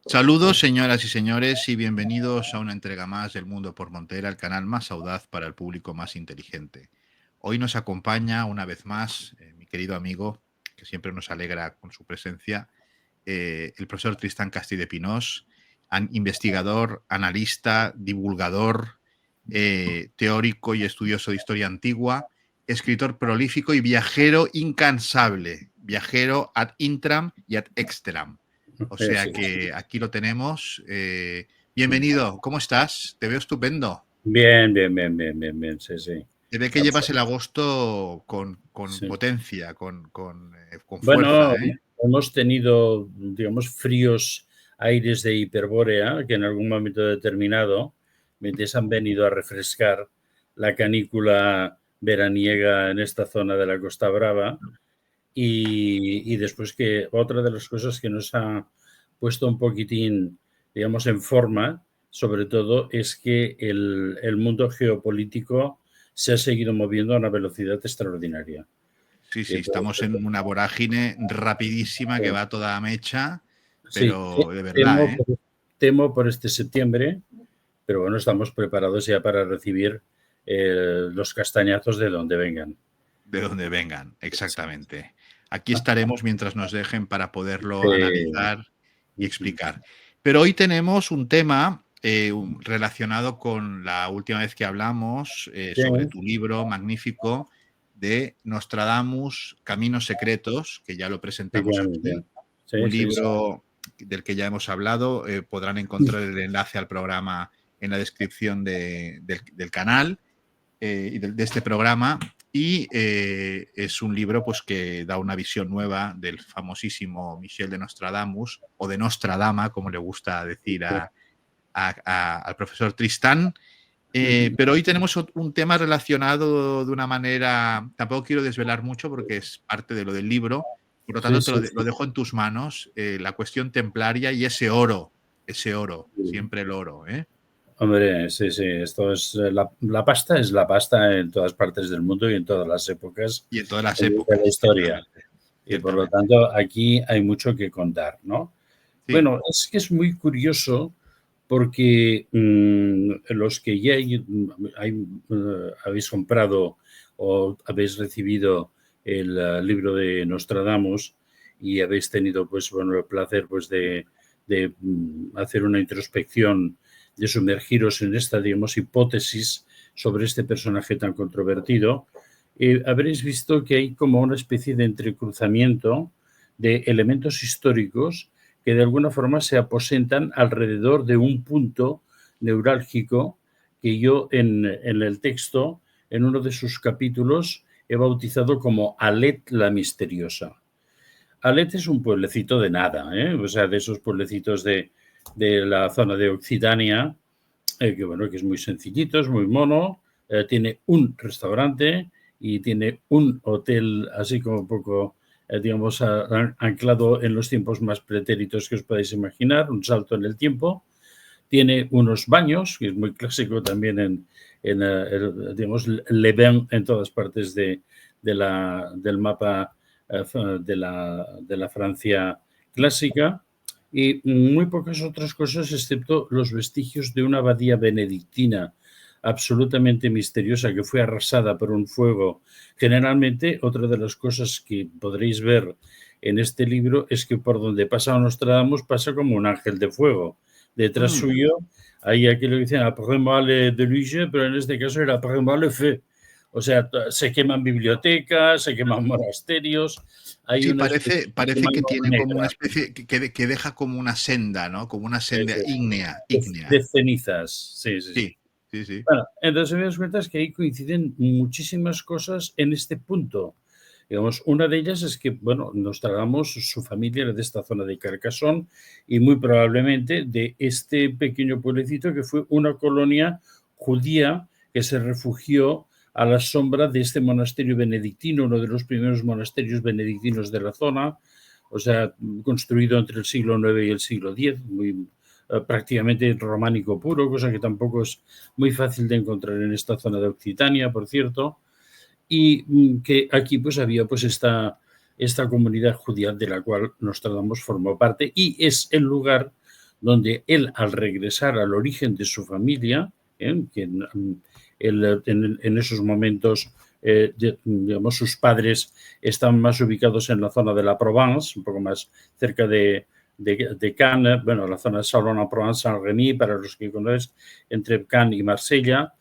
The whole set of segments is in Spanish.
Saludos, señoras y señores, y bienvenidos a una entrega más del Mundo por Montera, el canal más audaz para el público más inteligente. Hoy nos acompaña una vez más mi querido amigo, que siempre nos alegra con su presencia, el profesor Tristán Castí de Pinós, investigador, analista, divulgador, teórico y estudioso de historia antigua, escritor prolífico y viajero incansable, viajero ad intram y ad extram. O sea que aquí lo tenemos. Bienvenido, ¿cómo estás? Te veo estupendo. Bien, sí, sí. Se ve que llevas el agosto con Sí. potencia, con Bueno, fuerza, ¿eh? hemos tenido, digamos, fríos aires de hiperbórea que en algún momento determinado, mientras han venido a refrescar la canícula veraniega en esta zona de la Costa Brava, y después que otra de las cosas que nos ha puesto un poquitín, digamos, en forma, sobre todo, es que el mundo geopolítico se ha seguido moviendo a una velocidad extraordinaria. Sí, Y sí, entonces, estamos en una vorágine rapidísima que va a toda mecha, sí, pero de verdad, ¿eh? temo por este septiembre, pero bueno, estamos preparados ya para recibir los castañazos de donde vengan. De donde vengan, exactamente. Aquí estaremos mientras nos dejen para poderlo Sí. analizar y explicar. Pero hoy tenemos un tema relacionado con la última vez que hablamos sobre tu libro magnífico de Nostradamus, Caminos Secretos, que ya lo presentamos aquí. Efectivamente. Sí, Un sí, sí. libro del que ya hemos hablado. Podrán encontrar el enlace al programa en la descripción del canal y de este programa. Y es un libro pues, que da una visión nueva del famosísimo Michel de Nostradamus, o de Nostradama, como le gusta decir al profesor Tristán. Pero hoy tenemos un tema relacionado de una manera, tampoco quiero desvelar mucho porque es parte de lo del libro, por lo Sí, tanto sí, lo dejo en tus manos, la cuestión templaria y ese oro, sí. siempre el oro, ¿eh? Hombre, sí, sí, esto la pasta es la pasta en todas partes del mundo y en todas las épocas Y en todas las de la épocas, historia. ciertamente, Y por lo ciertamente. tanto, aquí hay mucho que contar, ¿no? Sí. Bueno, es que es muy curioso porque los que ya habéis comprado o habéis recibido el libro de Nostradamus y habéis tenido, pues, bueno, el placer, pues, de hacer una introspección, de sumergiros en esta, digamos, hipótesis sobre este personaje tan controvertido, habréis visto que hay como una especie de entrecruzamiento de elementos históricos que de alguna forma se aposentan alrededor de un punto neurálgico que yo en el texto, en uno de sus capítulos, he bautizado como Alet la misteriosa. Alet es un pueblecito de nada, ¿eh? O sea, de esos pueblecitos de la zona de Occitania, que bueno, que es muy sencillito, es muy mono, tiene un restaurante y tiene un hotel así como un poco, digamos, anclado en los tiempos más pretéritos que os podáis imaginar, un salto en el tiempo. Tiene unos baños, que es muy clásico también digamos, le ven en todas partes del mapa de la Francia clásica, y muy pocas otras cosas excepto los vestigios de una abadía benedictina absolutamente misteriosa que fue arrasada por un fuego. Generalmente, otra de las cosas que podréis ver en este libro es que por donde pasa Nostradamus pasa como un ángel de fuego. Detrás Mm. suyo hay aquí lo que dicen après-moi le déluge, pero en este caso era après-moi le feu. O sea, se queman bibliotecas, se queman monasterios, hay Sí, una especie de parece que mano tiene como una negra especie que deja como una senda, ¿no? Como una senda ígnea, de cenizas. Sí, sí, sí. Sí, sí, sí. Bueno, entonces me das cuenta es que ahí coinciden muchísimas cosas en este punto. Digamos, una de ellas es que, bueno, nos trasladamos, su familia era de esta zona de Carcassonne y muy probablemente de este pequeño pueblecito que fue una colonia judía que se refugió a la sombra de este monasterio benedictino, uno de los primeros monasterios benedictinos de la zona, o sea, construido entre el siglo IX y el siglo X, muy, prácticamente románico puro, cosa que tampoco es muy fácil de encontrar en esta zona de Occitania, por cierto, y que aquí pues había pues esta comunidad judía de la cual Nostradamus formó parte y es el lugar donde él, al regresar al origen de su familia, que en esos momentos, digamos, sus padres están más ubicados en la zona de la Provence, un poco más cerca de Cannes, bueno, la zona de Salon-en-Provence, Saint-Rémy, para los que conocen, entre Cannes y Marsella,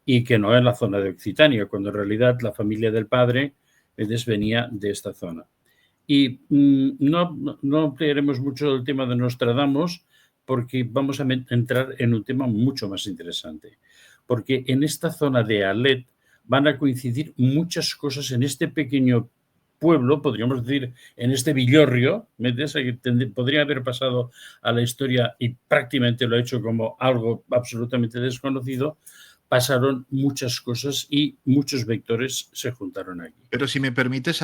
y que no en la zona de Occitania, cuando en realidad la familia del padre venía de esta zona. Y no ampliaremos mucho el tema de Nostradamus, porque vamos a entrar en un tema mucho más interesante. Porque en esta zona de Alet van a coincidir muchas cosas en este pequeño pueblo, podríamos decir, en este villorrio, que podría haber pasado a la historia y prácticamente lo ha hecho como algo absolutamente desconocido. Pasaron muchas cosas y muchos vectores se juntaron aquí. Pero si me permites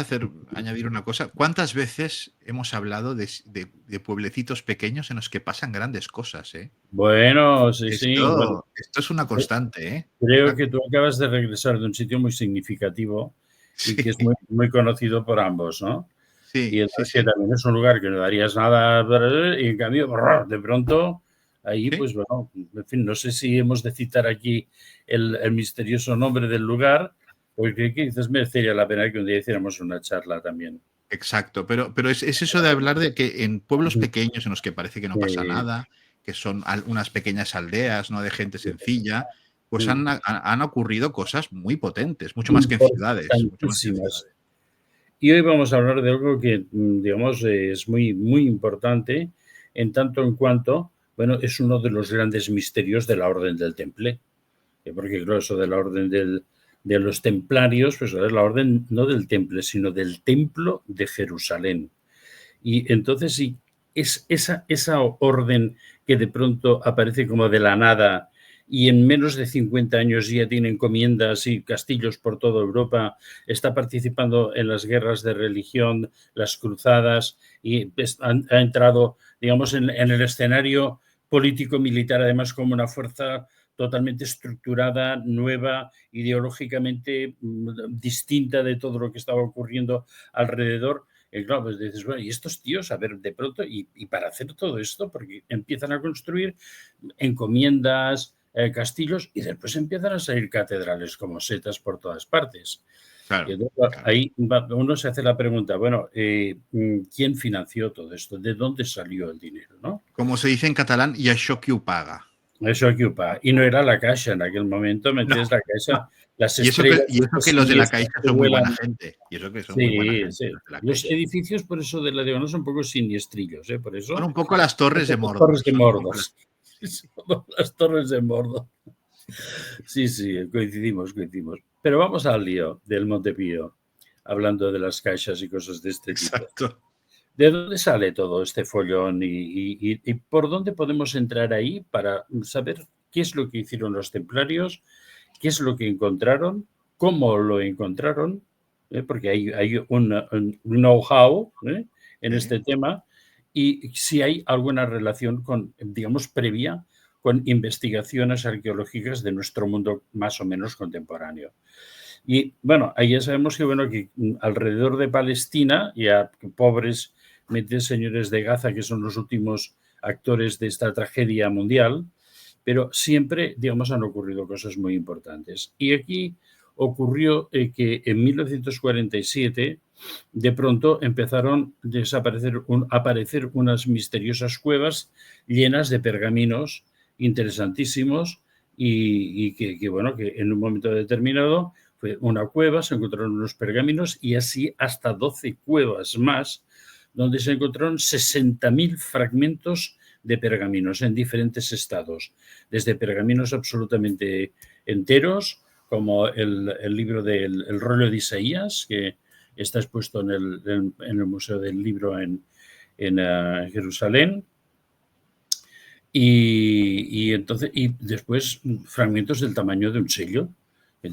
añadir una cosa, ¿cuántas veces hemos hablado de pueblecitos pequeños en los que pasan grandes cosas? Bueno, sí, sí. Bueno, esto es una constante. Creo que tú acabas de regresar de un sitio muy significativo y que es muy, muy conocido por ambos, ¿no? Sí, Y sí, que sí. también es un lugar que no darías nada, y en cambio, de pronto, ahí, ¿Sí? pues bueno, en fin, no sé si hemos de citar aquí el misterioso nombre del lugar, porque quizás merecería la pena que un día hiciéramos una charla también. Exacto, pero es eso de hablar de que en pueblos pequeños en los que parece que no pasa nada, que son unas pequeñas aldeas, ¿no?, de gente sencilla, pues han ocurrido cosas muy potentes, mucho más que en ciudades, mucho más que en Importantísimas. ciudades. Y hoy vamos a hablar de algo que, digamos, es muy, muy importante en tanto en cuanto, bueno, es uno de los grandes misterios de la Orden del Temple. Porque, claro, eso de la Orden de los Templarios, pues es la orden no del Temple, sino del Templo de Jerusalén. Y entonces, sí, es esa orden que de pronto aparece como de la nada y en menos de 50 años ya tiene encomiendas y castillos por toda Europa, está participando en las guerras de religión, las cruzadas, y ha entrado, digamos, en el escenario político-militar, además, como una fuerza totalmente estructurada, nueva, ideológicamente distinta de todo lo que estaba ocurriendo alrededor. Y claro, pues dices, bueno, y estos tíos, a ver, de pronto, y para hacer todo esto, porque empiezan a construir encomiendas, castillos, y después empiezan a salir catedrales como setas por todas partes. Claro, Y entonces, claro. ahí uno se hace la pregunta, bueno, ¿quién financió todo esto? ¿De dónde salió el dinero? ¿No? Como se dice en catalán, y això qui ho paga. Eso ocupa. Y no era la Caixa en aquel momento, ¿me No, entiendes? La no. Caixa, las Y estrellas eso que los de la siniestras Caixa que son muy buena vuelan. gente. Y eso que son muy buena Sí, gente sí. los de la Los Caixa. edificios, por eso de la diagonal, son un poco siniestrillos, ¿eh? Por Son eso. un poco las torres de Las Mordor. torres de Mordor. Son las torres de Mordor. Sí, sí, coincidimos. Pero vamos al lío del Montepío, hablando de las caixas y cosas de este tipo. Exacto. ¿De dónde sale todo este follón y por dónde podemos entrar ahí para saber qué es lo que hicieron los templarios, qué es lo que encontraron, cómo lo encontraron? Porque hay un know-how en Sí. este tema, y si hay alguna relación con, digamos, previa con investigaciones arqueológicas de nuestro mundo más o menos contemporáneo. Y bueno, ahí ya sabemos que, bueno, que alrededor de Palestina, ya pobres señores de Gaza, que son los últimos actores de esta tragedia mundial, pero siempre, digamos, han ocurrido cosas muy importantes. Y aquí ocurrió que en 1947 de pronto empezaron a aparecer unas misteriosas cuevas llenas de pergaminos interesantísimos y que, bueno, que en un momento determinado fue una cueva, se encontraron unos pergaminos y así hasta 12 cuevas más, donde se encontraron 60.000 fragmentos de pergaminos en diferentes estados, desde pergaminos absolutamente enteros, como el libro del rollo de Isaías, que está expuesto en el Museo del Libro en Jerusalén, y después fragmentos del tamaño de un sello.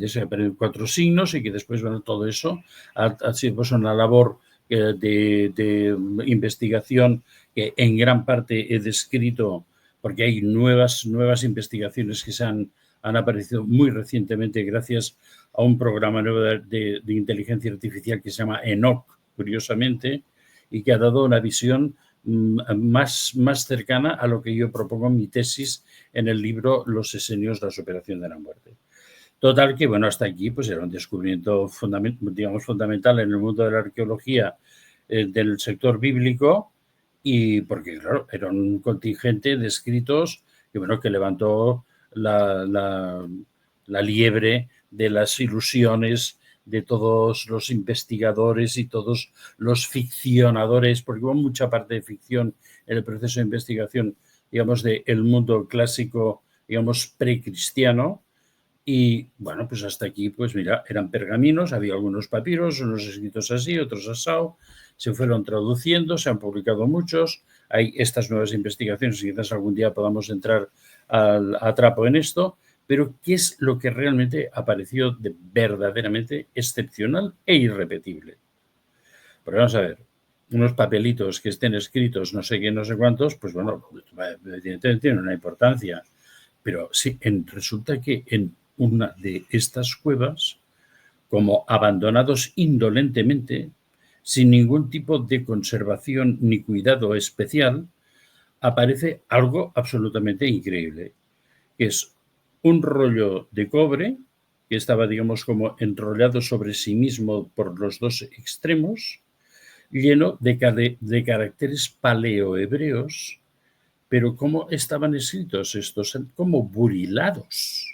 Se aparecen 4 signos y que después, bueno, todo eso ha sido pues una labor de investigación que en gran parte he descrito, porque hay nuevas investigaciones que han aparecido muy recientemente gracias a un programa nuevo de inteligencia artificial que se llama ENOC, curiosamente, y que ha dado una visión más cercana a lo que yo propongo en mi tesis en el libro Los esenios, la superación de la muerte. Total que, bueno, hasta aquí pues era un descubrimiento fundamental en el mundo de la arqueología del sector bíblico, y porque, claro, era un contingente de escritos que, bueno, que levantó la liebre de las ilusiones de todos los investigadores y todos los ficcionadores, porque hubo mucha parte de ficción en el proceso de investigación, digamos, del mundo clásico, digamos, precristiano. Y bueno, pues hasta aquí, pues mira, eran pergaminos, había algunos papiros, unos escritos así, otros asao, se fueron traduciendo, se han publicado muchos, hay estas nuevas investigaciones y quizás algún día podamos entrar a trapo en esto, pero ¿qué es lo que realmente apareció de verdaderamente excepcional e irrepetible? Porque vamos a ver, unos papelitos que estén escritos no sé qué, no sé cuántos, pues bueno, evidentemente tienen una importancia, pero sí, resulta que en una de estas cuevas, como abandonados indolentemente, sin ningún tipo de conservación ni cuidado especial, aparece algo absolutamente increíble, que es un rollo de cobre que estaba, digamos, como enrollado sobre sí mismo por los dos extremos, lleno de caracteres paleohebreos, pero ¿cómo estaban escritos estos? Como burilados.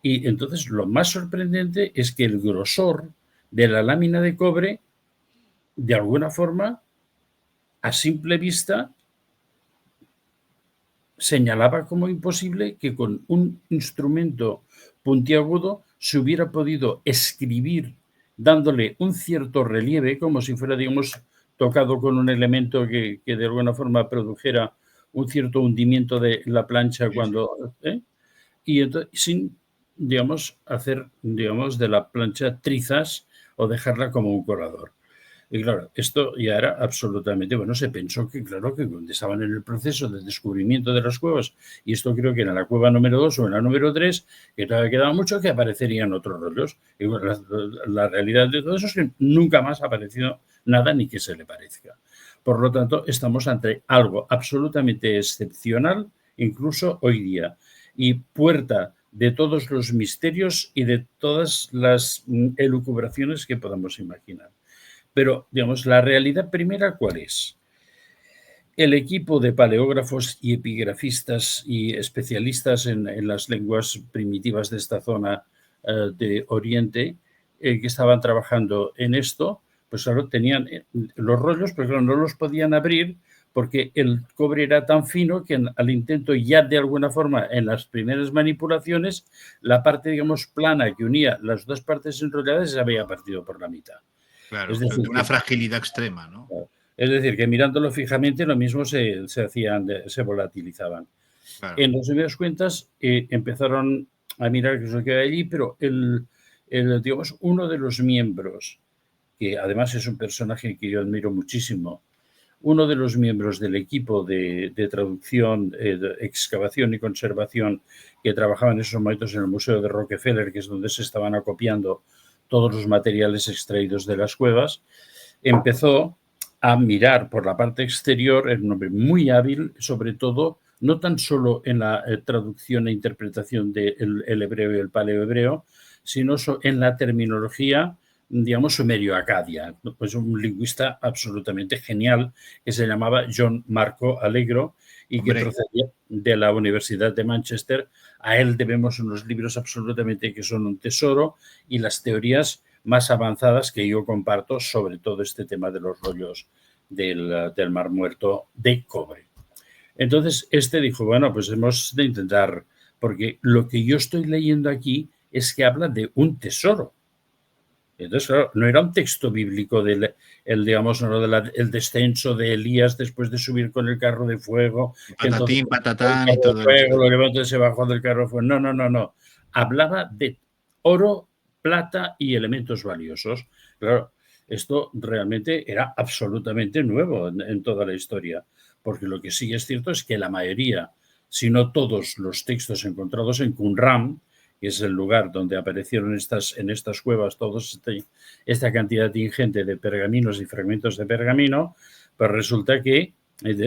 Y entonces lo más sorprendente es que el grosor de la lámina de cobre, de alguna forma, a simple vista, señalaba como imposible que con un instrumento puntiagudo se hubiera podido escribir dándole un cierto relieve, como si fuera, digamos, tocado con un elemento que de alguna forma produjera un cierto hundimiento de la plancha cuando... Y entonces, sin, digamos, hacer, digamos, de la plancha trizas o dejarla como un colador. Y claro, esto ya era absolutamente, bueno, se pensó que, claro, que cuando estaban en el proceso de descubrimiento de las cuevas, y esto creo que era la cueva número 2 o en la número 3, que todavía quedaba mucho, que aparecerían otros rollos. Y bueno, la realidad de todo eso es que nunca más ha aparecido nada ni que se le parezca. Por lo tanto, estamos ante algo absolutamente excepcional, incluso hoy día, y puerta de todos los misterios y de todas las elucubraciones que podamos imaginar. Pero, digamos, la realidad primera, ¿cuál es? El equipo de paleógrafos y epigrafistas y especialistas en las lenguas primitivas de esta zona de Oriente que estaban trabajando en esto, pues claro, tenían los rollos, pero claro, no los podían abrir porque el cobre era tan fino que al intento ya de alguna forma en las primeras manipulaciones, la parte, digamos, plana que unía las dos partes enrolladas se había partido por la mitad. Claro, Es decir, de una fragilidad extrema, ¿no? Es decir, que mirándolo fijamente lo mismo se volatilizaban. Claro. En resumidas cuentas, empezaron a mirar qué es lo que hay allí, pero digamos, uno de los miembros, que además es un personaje que yo admiro muchísimo, uno de los miembros del equipo de traducción, de excavación y conservación que trabajaba en esos momentos en el Museo de Rockefeller, que es donde se estaban acopiando todos los materiales extraídos de las cuevas, empezó a mirar por la parte exterior, era un hombre muy hábil, sobre todo, no tan solo en la traducción e interpretación del hebreo y el paleohebreo, sino en la terminología, digamos, sumerio-acadia. Pues un lingüista absolutamente genial que se llamaba John Marco Allegro y que procedía de la Universidad de Manchester. A él debemos unos libros absolutamente que son un tesoro y las teorías más avanzadas que yo comparto sobre todo este tema de los rollos del Mar Muerto de cobre. Entonces, dijo, bueno, pues hemos de intentar, porque lo que yo estoy leyendo aquí es que habla de un tesoro. Entonces, claro, no era un texto bíblico digamos, el descenso de Elías después de subir con el carro de fuego. Patatín, patatán y todo eso. Lo levantó y se bajó del carro de fuego. No. Hablaba de oro, plata y elementos valiosos. Claro, esto realmente era absolutamente nuevo en toda la historia, porque lo que sí es cierto es que la mayoría, si no todos los textos encontrados en Qumran, que es el lugar donde aparecieron en estas cuevas esta cantidad ingente de pergaminos y fragmentos de pergamino, pues resulta que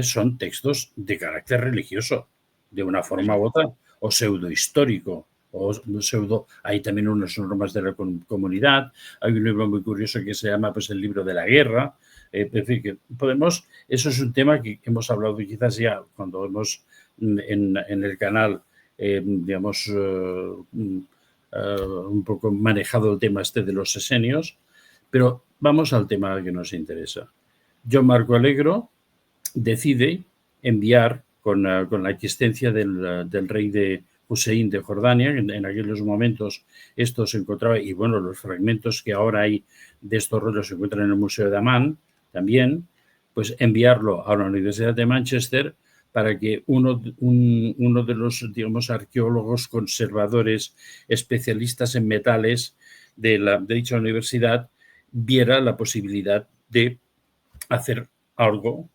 son textos de carácter religioso, de una forma u otra, o pseudohistórico, o pseudo. Hay también unas normas de la comunidad. Hay un libro muy curioso que se llama pues el libro de la guerra. En fin, que eso es un tema que hemos hablado quizás ya cuando hemos en el canal, digamos, un poco manejado el tema este de los esenios, pero vamos al tema que nos interesa. John Marco Allegro decide enviar con la existencia del rey de Hussein de Jordania, en aquellos momentos esto se encontraba, y bueno, los fragmentos que ahora hay de estos rollos se encuentran en el Museo de Amán también, pues enviarlo a la Universidad de Manchester para que uno de los, digamos, arqueólogos conservadores especialistas en metales de dicha universidad viera la posibilidad de hacer algo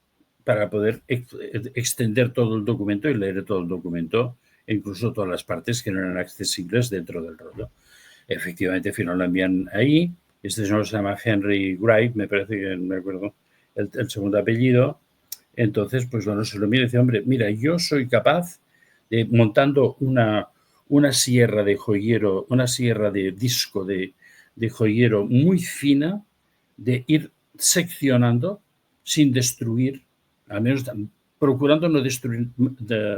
para poder extender todo el documento y leer todo el documento, incluso todas las partes que no eran accesibles dentro del rollo. Efectivamente, al final lo envían ahí. Este señor se llama Henry Wright, me parece que me acuerdo el segundo apellido. Entonces, pues bueno, se lo mira y dice, hombre, mira, yo soy capaz de, montando una sierra de joyero, una sierra de disco de joyero muy fina, de ir seccionando sin destruir, al menos procurando no destruir,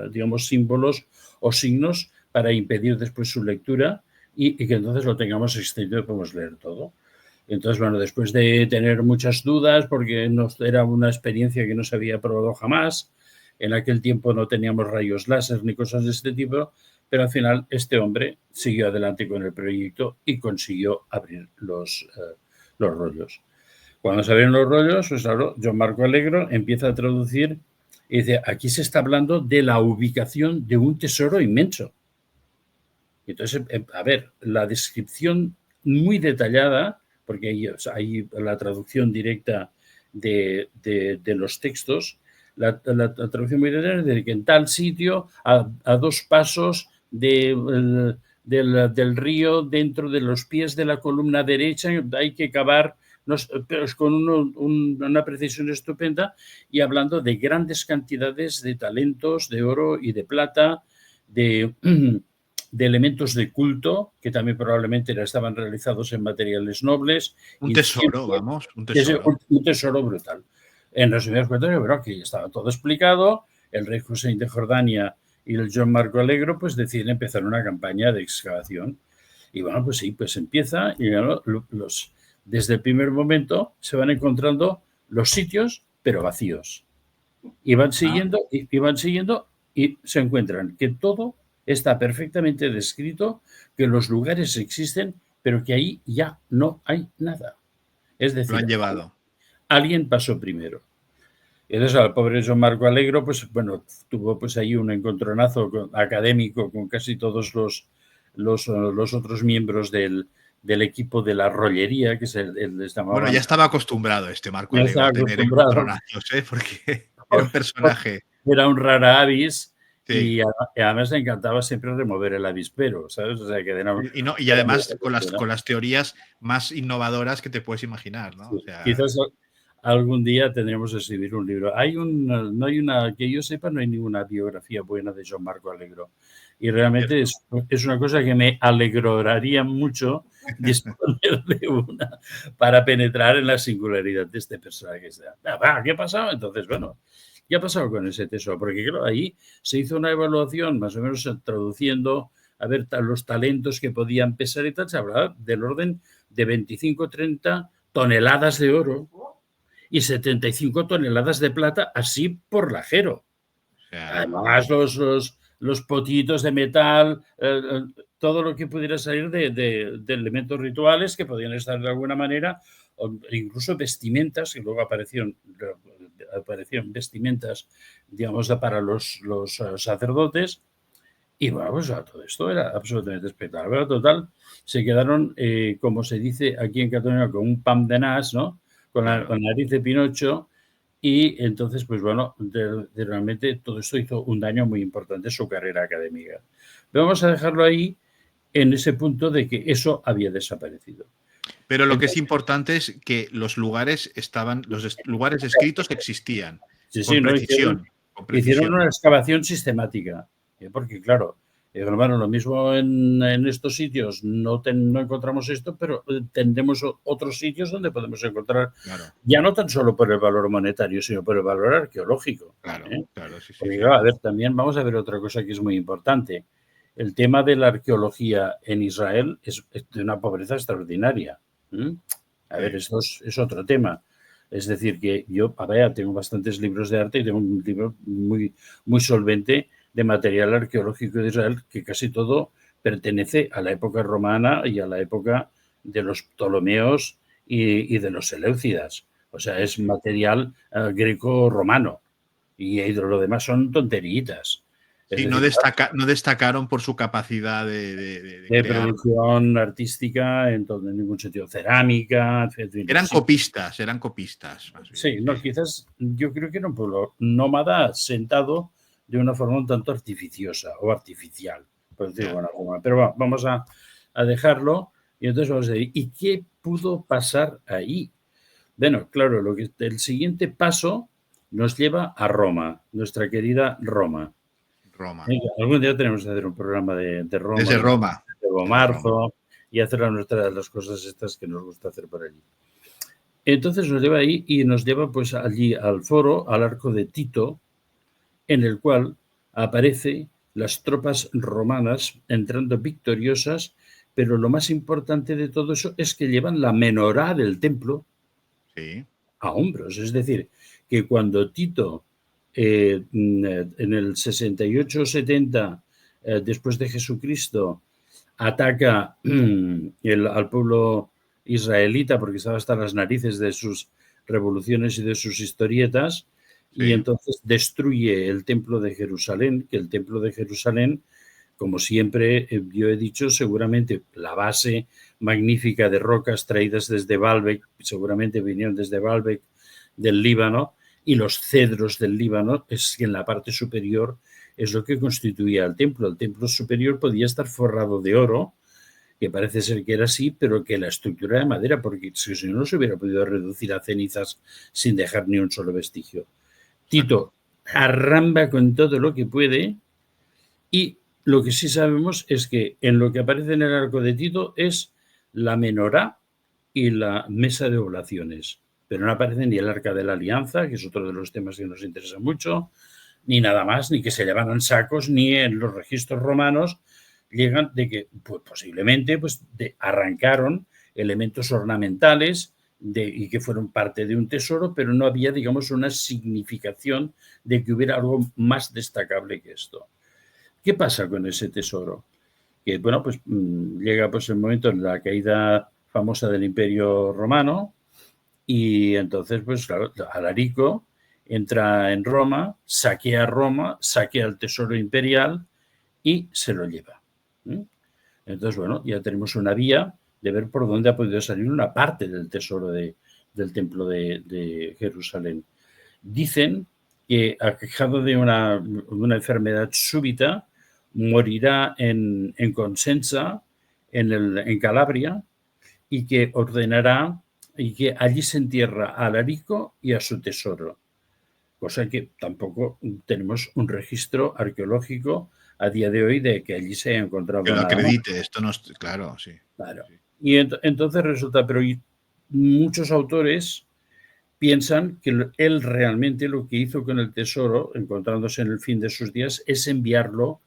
digamos, símbolos o signos para impedir después su lectura y que entonces lo tengamos extendido y podemos leer todo. Entonces, bueno, después de tener muchas dudas, porque era una experiencia que no se había probado jamás, en aquel tiempo no teníamos rayos láser ni cosas de este tipo, pero al final este hombre siguió adelante con el proyecto y consiguió abrir los rollos. Cuando se abrieron los rollos, pues claro, John Marco Allegro empieza a traducir y dice, aquí se está hablando de la ubicación de un tesoro inmenso. Entonces, a ver, la descripción muy detallada, porque hay la traducción directa de los textos, la traducción muy detallada de que en tal sitio, a 2 pasos del río, dentro de los pies de la columna derecha, hay que cavar, pero con una precisión estupenda y hablando de grandes cantidades de talentos, de oro y de plata, de elementos de culto, que también probablemente estaban realizados en materiales nobles. Un tesoro, vamos, un tesoro. Un tesoro brutal. En resumidas cuentas, pero aquí estaba todo explicado. El rey Hussein de Jordania y el John Marco Allegro pues deciden empezar una campaña de excavación. Y bueno, pues sí, pues empieza y desde el primer momento se van encontrando los sitios, pero vacíos. Y van siguiendo y se encuentran que todo está perfectamente descrito, que los lugares existen, pero que ahí ya no hay nada. Es decir, lo han llevado. Alguien pasó primero. Entonces, al pobre John Marco Allegro, pues bueno, tuvo pues ahí un encontronazo académico con casi todos los otros miembros del equipo de la rollería, que se les llamaban. Bueno, ya estaba acostumbrado Marco Allegro a tener encontronazos, porque era un personaje. Era un rara avis. Sí. Y además le encantaba siempre remover el avispero, ¿sabes? O sea, que y además con las teorías más innovadoras que te puedes imaginar, ¿no? Sí. O sea, quizás algún día tendremos que escribir un libro. No hay una, que yo sepa, no hay ninguna biografía buena de John Marco Allegro. Y realmente es una cosa que me alegraría mucho disponer de una para penetrar en la singularidad de este personaje. ¿Qué ha pasado? Entonces, bueno, ¿qué ha pasado con ese tesoro? Porque claro, ahí se hizo una evaluación más o menos traduciendo a ver los talentos que podían pesar y tal. Se hablaba del orden de 25-30 toneladas de oro y 75 toneladas de plata, así por lajero. O sea, además, los potitos de metal, todo lo que pudiera salir de elementos rituales que podían estar de alguna manera, o incluso vestimentas, que luego aparecieron vestimentas, digamos, para los sacerdotes. Y bueno, pues todo esto era absolutamente espectacular. Total, se quedaron, como se dice aquí en Cataluña, con un pam de nas, ¿no? Con la nariz de Pinocho. Y entonces, pues bueno, realmente todo esto hizo un daño muy importante a su carrera académica. Pero vamos a dejarlo ahí en ese punto de que eso había desaparecido. Pero lo que es importante es que los lugares lugares escritos existían, Sí, con no, precisión, con hicieron precisión. una excavación sistemática, porque claro, hermano, lo mismo en estos sitios no encontramos esto, pero tendremos otros sitios donde podemos encontrar, Claro, ya no tan solo por el valor monetario, sino por el valor arqueológico. claro, ¿Eh? claro, sí, sí, Porque sí. claro, a ver, también vamos a ver otra cosa que es muy importante. El tema de la arqueología en Israel es de una pobreza extraordinaria. ¿Mm? A ver, Sí. esto es otro tema. Es decir, que yo, a ver, tengo bastantes libros de arte y tengo un libro muy, muy solvente de material arqueológico de Israel que casi todo pertenece a la época romana y a la época de los Ptolomeos y de los Seleucidas. O sea, Sí, es sí. material greco-romano y lo demás son tonterías. Es Sí, decir, no destacaron por su capacidad de de crear. producción artística en ningún sentido, cerámica, en fin, sí. Eran copistas, más bien. Sí, Sí, no, sí. quizás yo creo que era un pueblo nómada sentado de una forma un tanto artificiosa o artificial, por decirlo de Ya. alguna forma. Pero vamos a dejarlo y entonces vamos a decir, ¿y qué pudo pasar ahí? Bueno, claro, el siguiente paso nos lleva a Roma, nuestra querida Roma. Roma. Venga, algún día tenemos que hacer un programa de Roma, Desde Roma. de Desde Roma. marzo y hacer las cosas estas que nos gusta hacer por allí. Entonces nos lleva ahí y nos lleva pues allí al foro, al arco de Tito, en el cual aparece las tropas romanas entrando victoriosas, pero lo más importante de todo eso es que llevan la menorá del templo Sí. a hombros. Es decir, que cuando Tito en el 68-70 después de Jesucristo ataca al pueblo israelita porque estaba hasta las narices de sus revoluciones y de sus historietas y Sí. entonces destruye el templo de Jerusalén, que el templo de Jerusalén, como siempre yo he dicho, seguramente la base magnífica de rocas traídas desde Baalbek, seguramente vinieron desde Baalbek del Líbano, y los cedros del Líbano, es que en la parte superior es lo que constituía el templo. El templo superior podía estar forrado de oro, que parece ser que era así, pero que la estructura era de madera, porque si no se hubiera podido reducir a cenizas sin dejar ni un solo vestigio. Exacto. Tito arramba con todo lo que puede y lo que sí sabemos es que en lo que aparece en el arco de Tito es la menorá y la mesa de oblaciones, pero no aparece ni el arca de la alianza, que es otro de los temas que nos interesa mucho, ni nada más, ni que se llevaran sacos, ni en los registros romanos llegan de que pues, posiblemente pues, arrancaron elementos ornamentales y que fueron parte de un tesoro, pero no había, digamos, una significación de que hubiera algo más destacable que esto. ¿Qué pasa con ese tesoro? Que, bueno, pues llega pues, el momento en la caída famosa del Imperio Romano y entonces, pues claro, Alarico entra en Roma, saquea el tesoro imperial y se lo lleva. Entonces, bueno, ya tenemos una vía de ver por dónde ha podido salir una parte del tesoro del templo de Jerusalén. Dicen que, aquejado de una enfermedad súbita, morirá en Consenza, en Calabria, y que ordenará y que allí se entierra a Alarico y a su tesoro, cosa que tampoco tenemos un registro arqueológico a día de hoy de que allí se haya Que encontrado lo nada más. acredite. Esto no es. Claro, sí. Claro. Sí. Y entonces resulta, pero muchos autores piensan que él realmente lo que hizo con el tesoro, encontrándose en el fin de sus días, es enviarlo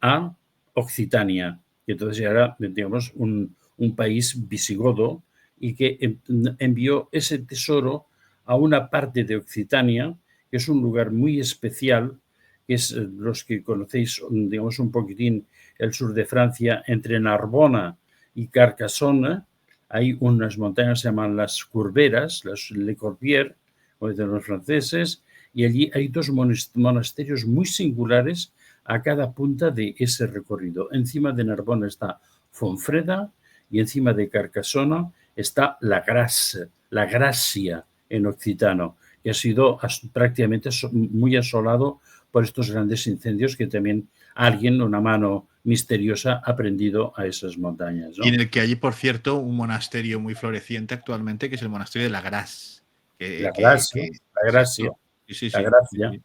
a Occitania, que entonces ya era, digamos, un país visigodo y que envió ese tesoro a una parte de Occitania, que es un lugar muy especial, que es los que conocéis, digamos, un poquitín el sur de Francia, entre Narbona y Carcassonne, hay unas montañas que se llaman las Curveras, las Le Corbière, como dicen los franceses, y allí hay dos monasterios muy singulares a cada punta de ese recorrido. Encima de Narbona está Fonfreda y encima de Carcassonne está la Gracia en occitano, que ha sido prácticamente muy asolado por estos grandes incendios que también alguien, una mano misteriosa, ha prendido a esas montañas, ¿no? Y en el que hay, por cierto, un monasterio muy floreciente actualmente, que es el monasterio de la Grasse. La gracia, la gracia, Exacto. Sí, sí, la sí, sí, gracia. sí,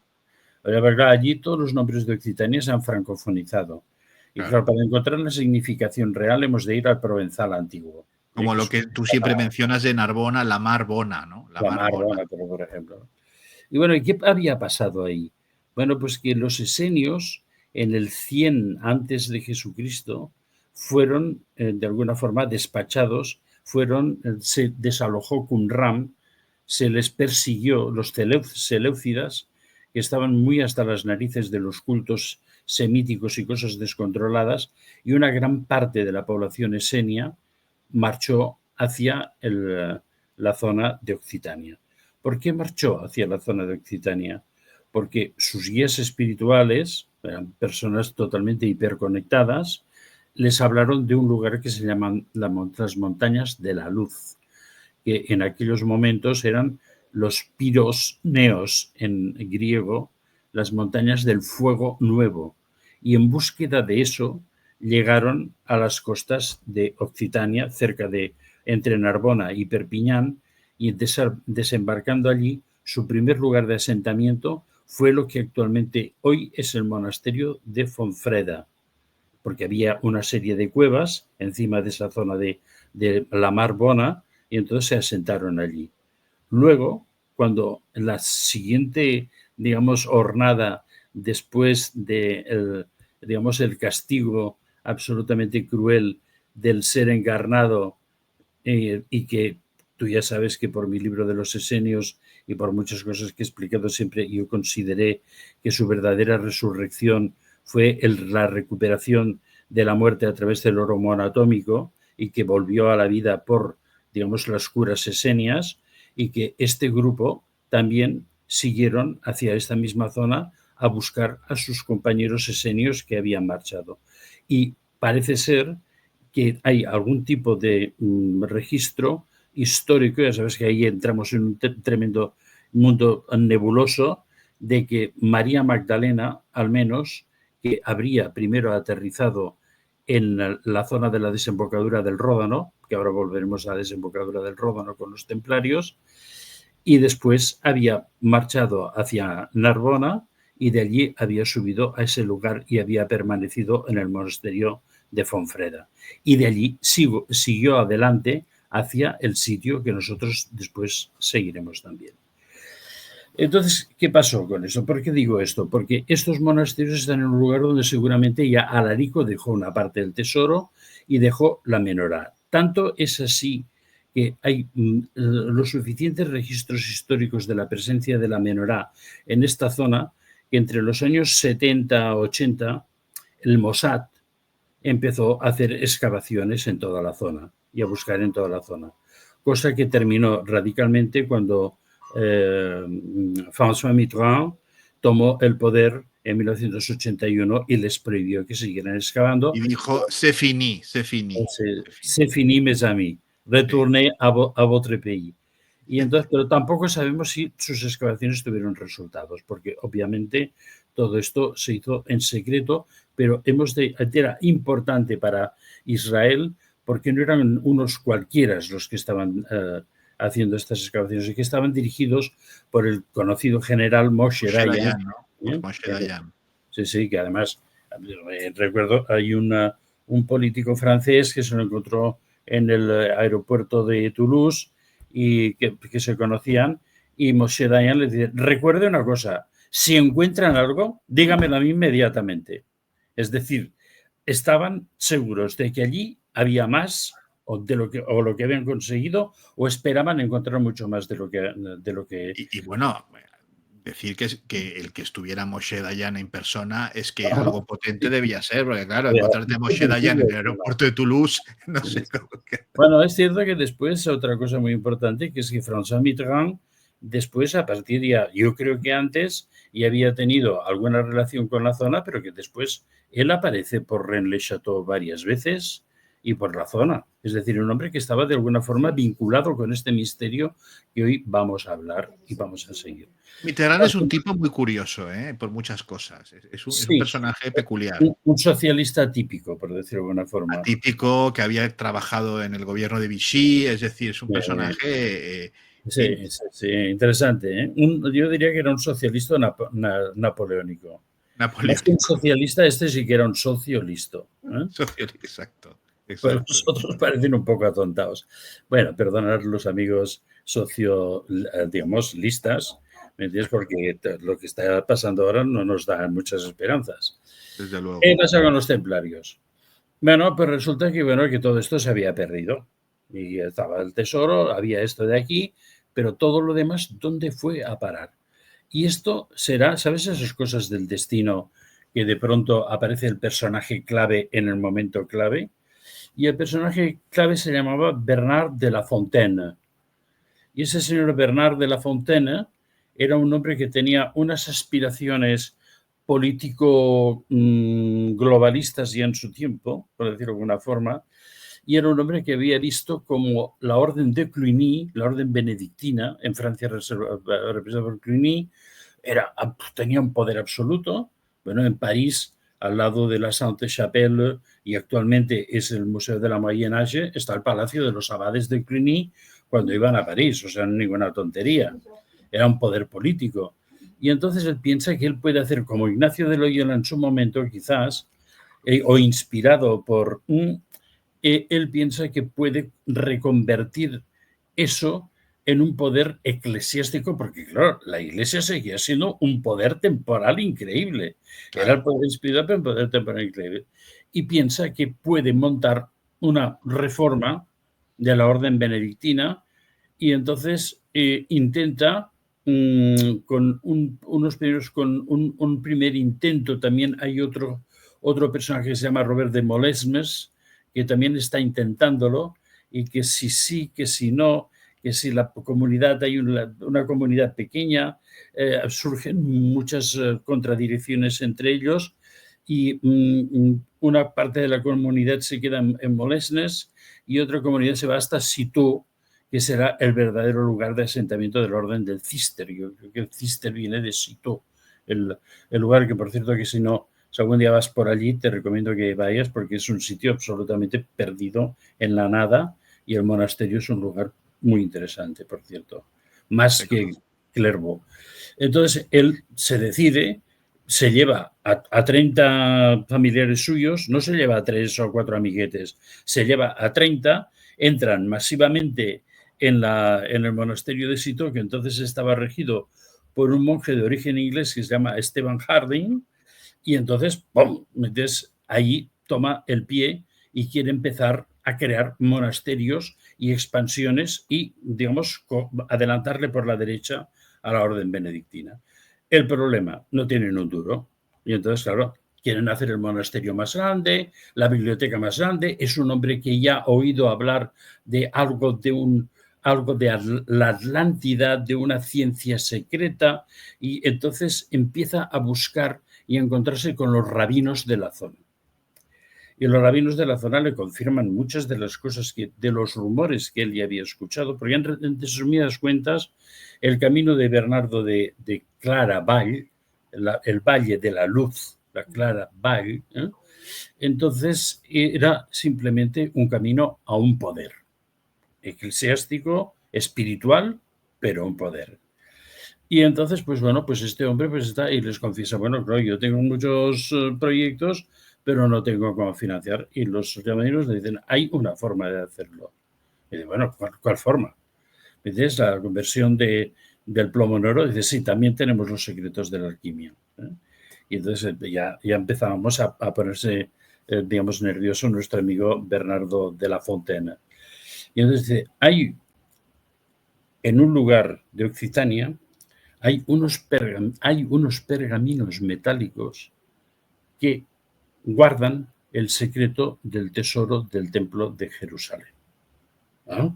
La verdad, allí todos los nombres de Occitania se han francofonizado. Y claro, claro. para encontrar la significación real hemos de ir al provenzal antiguo, Como que lo es que tú siempre mencionas de Narbona, la Mar Bona, ¿no? La la Mar Bona. Mar por ejemplo. Y bueno, ¿y qué había pasado ahí? Bueno, pues que los esenios en el 100 antes de Jesucristo fueron, de alguna forma, despachados, se desalojó Qumran, se les persiguió, los seleucidas, que estaban muy hasta las narices de los cultos semíticos y cosas descontroladas, y una gran parte de la población esenia marchó hacia la zona de Occitania. ¿Por qué marchó hacia la zona de Occitania? Porque sus guías espirituales, eran personas totalmente hiperconectadas, les hablaron de un lugar que se llaman las montañas de la luz, que en aquellos momentos eran los piros neos en griego, las montañas del fuego nuevo. Y en búsqueda de eso llegaron a las costas de Occitania, cerca de entre Narbona y Perpiñán, y desembarcando allí, su primer lugar de asentamiento fue lo que actualmente hoy es el monasterio de Fonfreda, porque había una serie de cuevas encima de esa zona de la Mar Bona, y entonces se asentaron allí. Luego, cuando la siguiente, digamos, hornada después de digamos, el castigo absolutamente cruel del ser encarnado, y que tú ya sabes que por mi libro de los esenios y por muchas cosas que he explicado siempre, yo consideré que su verdadera resurrección fue la recuperación de la muerte a través del oro monatómico, y que volvió a la vida por, digamos, las curas esenias, y que este grupo también siguieron hacia esta misma zona a buscar a sus compañeros esenios que habían marchado. Y parece ser que hay algún tipo de registro histórico, ya sabes que ahí entramos en un tremendo mundo nebuloso, de que María Magdalena, al menos, que habría primero aterrizado en la zona de la desembocadura del Ródano, que ahora volveremos a la desembocadura del Ródano con los templarios, y después había marchado hacia Narbona, y de allí había subido a ese lugar y había permanecido en el monasterio de Fonfreda. Y de allí siguió adelante hacia el sitio que nosotros después seguiremos también. Entonces, ¿qué pasó con eso? ¿Por qué digo esto? Porque estos monasterios están en un lugar donde seguramente ya Alarico dejó una parte del tesoro y dejó la menorá. Tanto es así que hay los suficientes registros históricos de la presencia de la menorá en esta zona, que entre los años 70 80 el Mossad empezó a hacer excavaciones en toda la zona y a buscar en toda la zona, cosa que terminó radicalmente cuando François Mitterrand tomó el poder en 1981 y les prohibió que siguieran excavando. Y dijo, c'est fini, c'est fini. C'est fini, mes amis, retournez a votre pays. Y entonces, pero tampoco sabemos si sus excavaciones tuvieron resultados, porque obviamente todo esto se hizo en secreto, pero era importante para Israel, porque no eran unos cualquiera los que estaban haciendo estas excavaciones, y que estaban dirigidos por el conocido general Moshe Dayan. Dayan, ¿no? Pues Moshe Dayan. Sí, sí, que además, recuerdo, hay un político francés que se lo encontró en el aeropuerto de Toulouse y que se conocían, y Moshe Dayan le dice, recuerde una cosa, si encuentran algo, dígamelo a mí inmediatamente. Es decir, estaban seguros de que allí había más o lo que habían conseguido, o esperaban encontrar mucho más de lo que y bueno, decir que el que estuviera Moshe Dayan en persona es que algo potente debía ser, porque claro, encontrarte a Moshe Dayan en el aeropuerto de Toulouse, no sé cómo que... Bueno, es cierto que después otra cosa muy importante, que es que François Mitterrand después, a partir de, yo creo que antes ya había tenido alguna relación con la zona, pero que después él aparece por Rennes-le-Château varias veces, y por la zona. Es decir, un hombre que estaba de alguna forma vinculado con este misterio que hoy vamos a hablar y vamos a seguir. Mitterrand es un tipo muy curioso, por muchas cosas. Es un Sí, personaje peculiar. un socialista típico, por decirlo de alguna forma. Atípico, que había trabajado en el gobierno de Vichy, es decir, es un personaje Sí, interesante. ¿Eh? Yo diría que era un socialista napoleónico. Más que un napoleónico. socialista, este sí que era un socio listo. Exacto. Pues los otros parecen un poco atontados. Bueno, perdonar los amigos digamos, listas, ¿me entiendes? Porque lo que está pasando ahora no nos da muchas esperanzas. Desde luego. ¿Qué pasa con los templarios? Bueno, pues resulta que todo esto se había perdido. Y estaba el tesoro, había esto de aquí, pero todo lo demás, ¿dónde fue a parar? Y esto será, ¿sabes esas cosas del destino que de pronto aparece el personaje clave en el momento clave? Y el personaje clave se llamaba Bernard de la Fontaine. Y ese señor Bernard de la Fontaine era un hombre que tenía unas aspiraciones político-globalistas ya en su tiempo, por decirlo de alguna forma, y era un hombre que había visto como la orden de Cluny, la orden benedictina, en Francia representada por Cluny, tenía un poder absoluto. Bueno, en París, al lado de la Sainte-Chapelle, y actualmente es el Museo de la Moyen Âge, está el Palacio de los Abades de Cluny cuando iban a París, o sea, no ninguna tontería. Era un poder político. Y entonces él piensa que él puede hacer como Ignacio de Loyola en su momento, quizás, o inspirado por él piensa que puede reconvertir eso en un poder eclesiástico, porque claro, la Iglesia seguía siendo un poder temporal increíble. Claro. Era el poder espiritual, pero un poder temporal increíble. Y piensa que puede montar una reforma de la orden benedictina y entonces intenta con un primer intento. También hay otro personaje que se llama Robert de Molesmes, que también está intentándolo, y que si sí, que si no, que si la comunidad, hay una comunidad pequeña, surgen muchas contradicciones entre ellos, y una parte de la comunidad se queda en Molesmes y otra comunidad se va hasta Citeaux, que será el verdadero lugar de asentamiento del orden del Cister. Yo creo que el Cister viene de Citeaux, el lugar que, por cierto, que si algún día vas por allí, te recomiendo que vayas porque es un sitio absolutamente perdido en la nada, y el monasterio es un lugar muy interesante, por cierto, más que Clairvaux. Entonces, él se decide, se lleva a 30 familiares suyos, no se lleva a 3 o 4 amiguetes, se lleva a 30, entran masivamente en el monasterio de Citeaux, que entonces estaba regido por un monje de origen inglés que se llama Stephen Harding, y entonces, ¡pum!, ahí toma el pie y quiere empezar a crear monasterios y expansiones y, digamos, adelantarle por la derecha a la orden benedictina. El problema, no tienen un duro. Y entonces, claro, quieren hacer el monasterio más grande, la biblioteca más grande. Es un hombre que ya ha oído hablar de algo de la Atlántida, de una ciencia secreta, y entonces empieza a buscar y a encontrarse con los rabinos de la zona. Y los rabinos de la zona le confirman muchas de las cosas, de los rumores que él ya había escuchado, porque en resumidas cuentas, el camino de Bernardo de Claraval, el Valle de la Luz, la Claraval, entonces era simplemente un camino a un poder eclesiástico, espiritual, pero un poder. Y entonces, pues bueno, pues este hombre pues está y les confiesa, bueno, claro, yo tengo muchos proyectos, pero no tengo cómo financiar. Y los llamaderos le dicen, hay una forma de hacerlo. Y dice, bueno, ¿cuál forma? ¿Ves? La conversión del plomo en oro. Dice, sí, también tenemos los secretos de la alquimia. Y entonces ya empezábamos a ponerse, digamos, nervioso nuestro amigo Bernardo de la Fontaine. Y entonces dice, hay en un lugar de Occitania, hay unos pergaminos metálicos que guardan el secreto del tesoro del templo de Jerusalén. ¿Ah?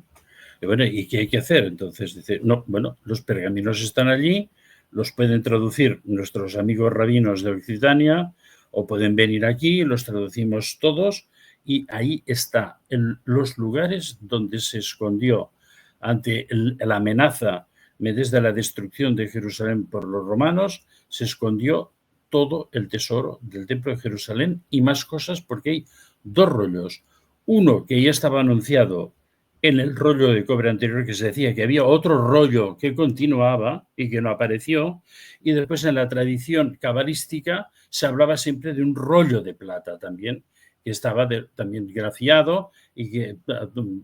Y bueno, ¿y qué hay que hacer? Entonces dice, no, bueno, los pergaminos están allí, los pueden traducir nuestros amigos rabinos de Occitania, o pueden venir aquí, los traducimos todos y ahí está los lugares donde se escondió ante la amenaza desde la destrucción de Jerusalén por los romanos, se escondió todo el tesoro del Templo de Jerusalén y más cosas, porque hay dos rollos. Uno que ya estaba anunciado en el rollo de cobre anterior, que se decía que había otro rollo que continuaba y que no apareció, y después en la tradición cabalística se hablaba siempre de un rollo de plata también, que estaba también grafiado y que,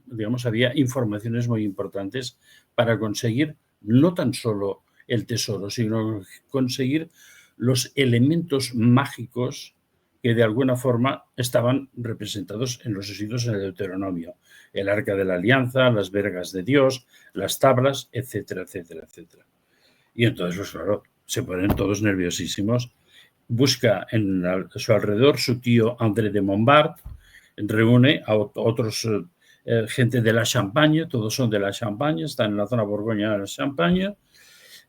digamos, había informaciones muy importantes para conseguir no tan solo el tesoro, sino conseguir los elementos mágicos que de alguna forma estaban representados en los escritos en el Deuteronomio. El Arca de la Alianza, las vergas de Dios, las tablas, etcétera, etcétera, etcétera. Y entonces, pues claro, se ponen todos nerviosísimos. Busca a su alrededor su tío André de Montbard, reúne a otros gente de la Champaña, todos son de la Champaña, están en la zona Borgoña de la Champaña,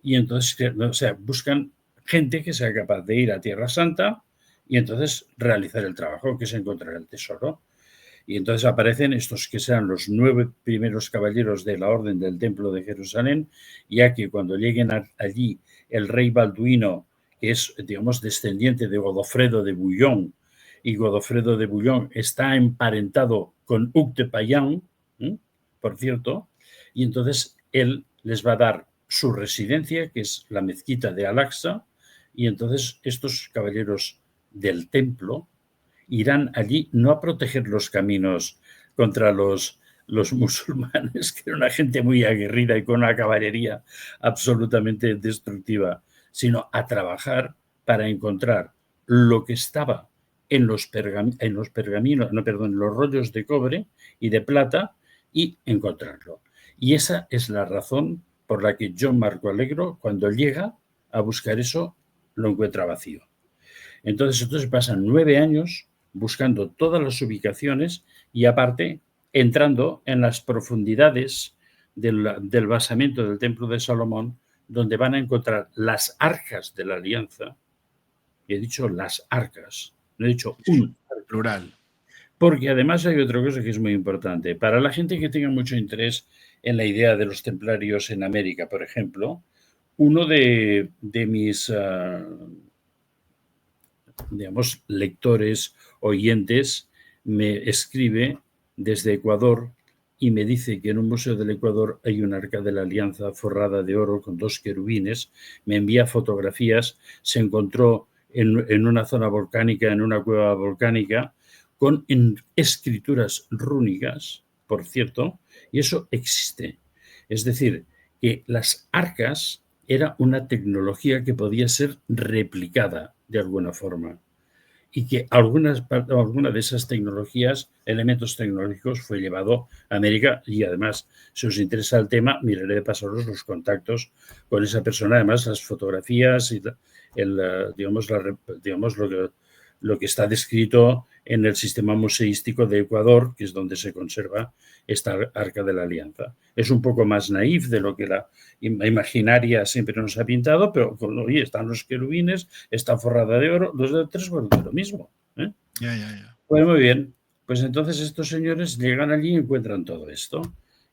y entonces, o sea, buscan gente que sea capaz de ir a Tierra Santa y entonces realizar el trabajo, que es encontrar el tesoro. Y entonces aparecen estos que serán los 9 primeros caballeros de la Orden del Templo de Jerusalén, ya que cuando lleguen allí el rey Balduino, que es, digamos, descendiente de Godofredo de Bouillon, y Godofredo de Bouillon está emparentado con Hugues de Payán, por cierto, y entonces él les va a dar su residencia, que es la mezquita de Al-Aqsa, y entonces estos caballeros del templo irán allí no a proteger los caminos contra los musulmanes, que era una gente muy aguerrida y con una caballería absolutamente destructiva, sino a trabajar para encontrar lo que estaba en los pergaminos, no, perdón, en los rollos de cobre y de plata y encontrarlo. Y esa es la razón por la que John Marco Alegro, cuando llega a buscar eso, lo encuentra vacío. Entonces pasan 9 años buscando todas las ubicaciones y aparte entrando en las profundidades del basamento del Templo de Salomón, donde van a encontrar las arcas de la alianza. He dicho las arcas, no he dicho un plural. Porque además hay otra cosa que es muy importante. Para la gente que tenga mucho interés en la idea de los templarios en América, por ejemplo, uno de mis digamos, lectores, oyentes, me escribe desde Ecuador y me dice que en un museo del Ecuador hay un arca de la alianza forrada de oro con 2 querubines, me envía fotografías, se encontró en una zona volcánica, en una cueva volcánica, con escrituras rúnicas, por cierto, y eso existe. Es decir, que las arcas era una tecnología que podía ser replicada de alguna forma y que alguna de esas tecnologías, elementos tecnológicos, fue llevado a América y además, si os interesa el tema, miraré de pasaros los contactos con esa persona, además las fotografías y digamos, lo que está descrito en el sistema museístico de Ecuador, que es donde se conserva esta Arca de la Alianza. Es un poco más naif de lo que la imaginaria siempre nos ha pintado, pero oye, están los querubines, está forrada de oro, 2 de 3, bueno, es lo mismo. Ya. Pues muy bien, pues entonces estos señores llegan allí y encuentran todo esto.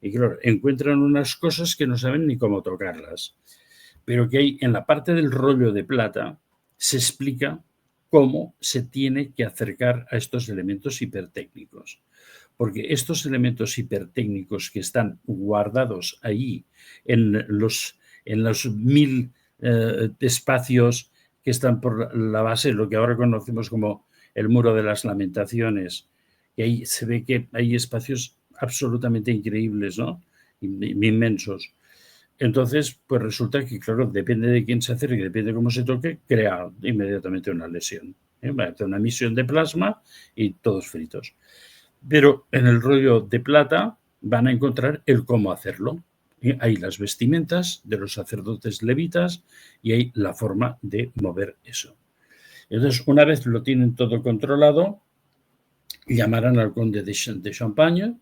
Y claro, encuentran unas cosas que no saben ni cómo tocarlas, pero que hay en la parte del rollo de plata se explica cómo se tiene que acercar a estos elementos hipertécnicos. Porque estos elementos hipertécnicos que están guardados ahí en los 1000 espacios que están por la base, lo que ahora conocemos como el Muro de las Lamentaciones, y ahí se ve que hay espacios absolutamente increíbles, ¿no? Inmensos. Entonces, pues resulta que, claro, depende de quién se acerque, depende de cómo se toque, crea inmediatamente una lesión. Va a hacer una emisión de plasma y todos fritos. Pero en el rollo de plata van a encontrar el cómo hacerlo. Hay las vestimentas de los sacerdotes levitas y hay la forma de mover eso. Entonces, una vez lo tienen todo controlado, llamarán al conde de Champaña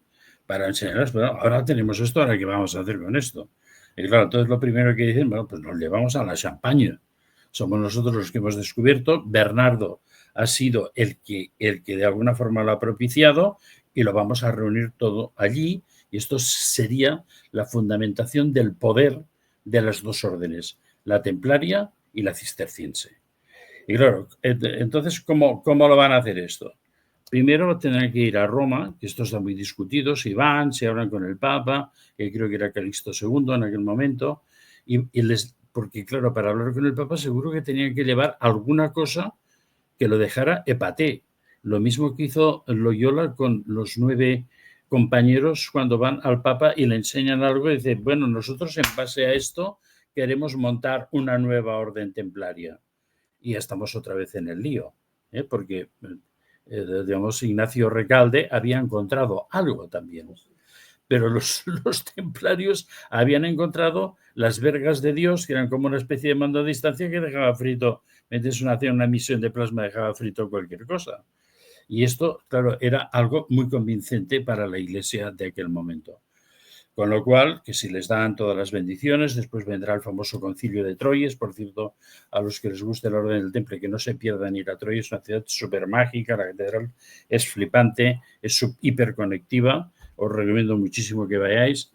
para enseñarles, bueno, ahora tenemos esto, ahora qué vamos a hacer con esto. Y claro, entonces lo primero que dicen, bueno, pues nos llevamos a la Champaña. Somos nosotros los que hemos descubierto. Bernardo ha sido el que de alguna forma lo ha propiciado, y lo vamos a reunir todo allí, y esto sería la fundamentación del poder de las dos órdenes, la templaria y la cisterciense. Y claro, entonces, ¿cómo lo van a hacer esto? Primero tendrán que ir a Roma, que esto está muy discutido, si van, si hablan con el Papa, que creo que era Calixto II en aquel momento, porque claro, para hablar con el Papa seguro que tenían que llevar alguna cosa que lo dejara épaté. Lo mismo que hizo Loyola con los 9 compañeros cuando van al Papa y le enseñan algo y dicen, bueno, nosotros en base a esto queremos montar una nueva orden templaria. Y ya estamos otra vez en el lío, porque, digamos, Ignacio Recalde había encontrado algo también. Pero los templarios habían encontrado las vergas de Dios, que eran como una especie de mando a distancia que dejaba frito, mientras hacía una misión de plasma, dejaba frito cualquier cosa. Y esto, claro, era algo muy convincente para la Iglesia de aquel momento. Con lo cual, que si les dan todas las bendiciones, después vendrá el famoso concilio de Troyes. Por cierto, a los que les guste la Orden del Temple, que no se pierdan ir a Troyes, es una ciudad súper mágica, la catedral es flipante, es hiperconectiva, os recomiendo muchísimo que vayáis.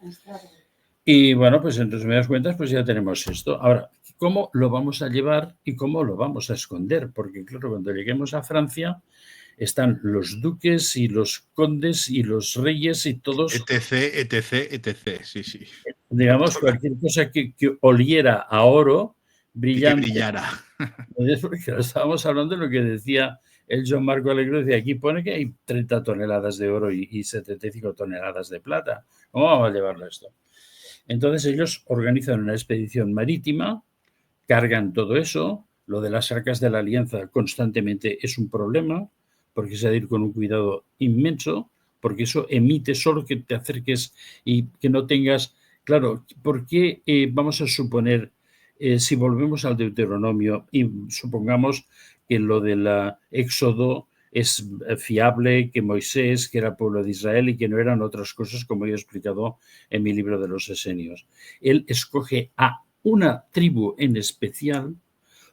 Y bueno, pues en resumidas cuentas, pues ya tenemos esto. Ahora, ¿cómo lo vamos a llevar y cómo lo vamos a esconder? Porque claro, cuando lleguemos a Francia, están los duques y los condes y los reyes y todos. Etc. Sí. Digamos, cualquier cosa que oliera a oro brillante. Y que brillara. Porque estábamos hablando de lo que decía el John Marco Alegre, decía, aquí pone que hay 30 toneladas de oro y 75 toneladas de plata. ¿Cómo vamos a llevarlo esto? Entonces ellos organizan una expedición marítima, cargan todo eso. Lo de las arcas de la alianza constantemente es un problema, porque se ha de ir con un cuidado inmenso, porque eso emite solo que te acerques y que no tengas... Claro, ¿por qué vamos a suponer, si volvemos al Deuteronomio y supongamos que lo del Éxodo es fiable, que Moisés, que era pueblo de Israel y que no eran otras cosas como yo he explicado en mi libro de los Esenios? Él escoge a una tribu en especial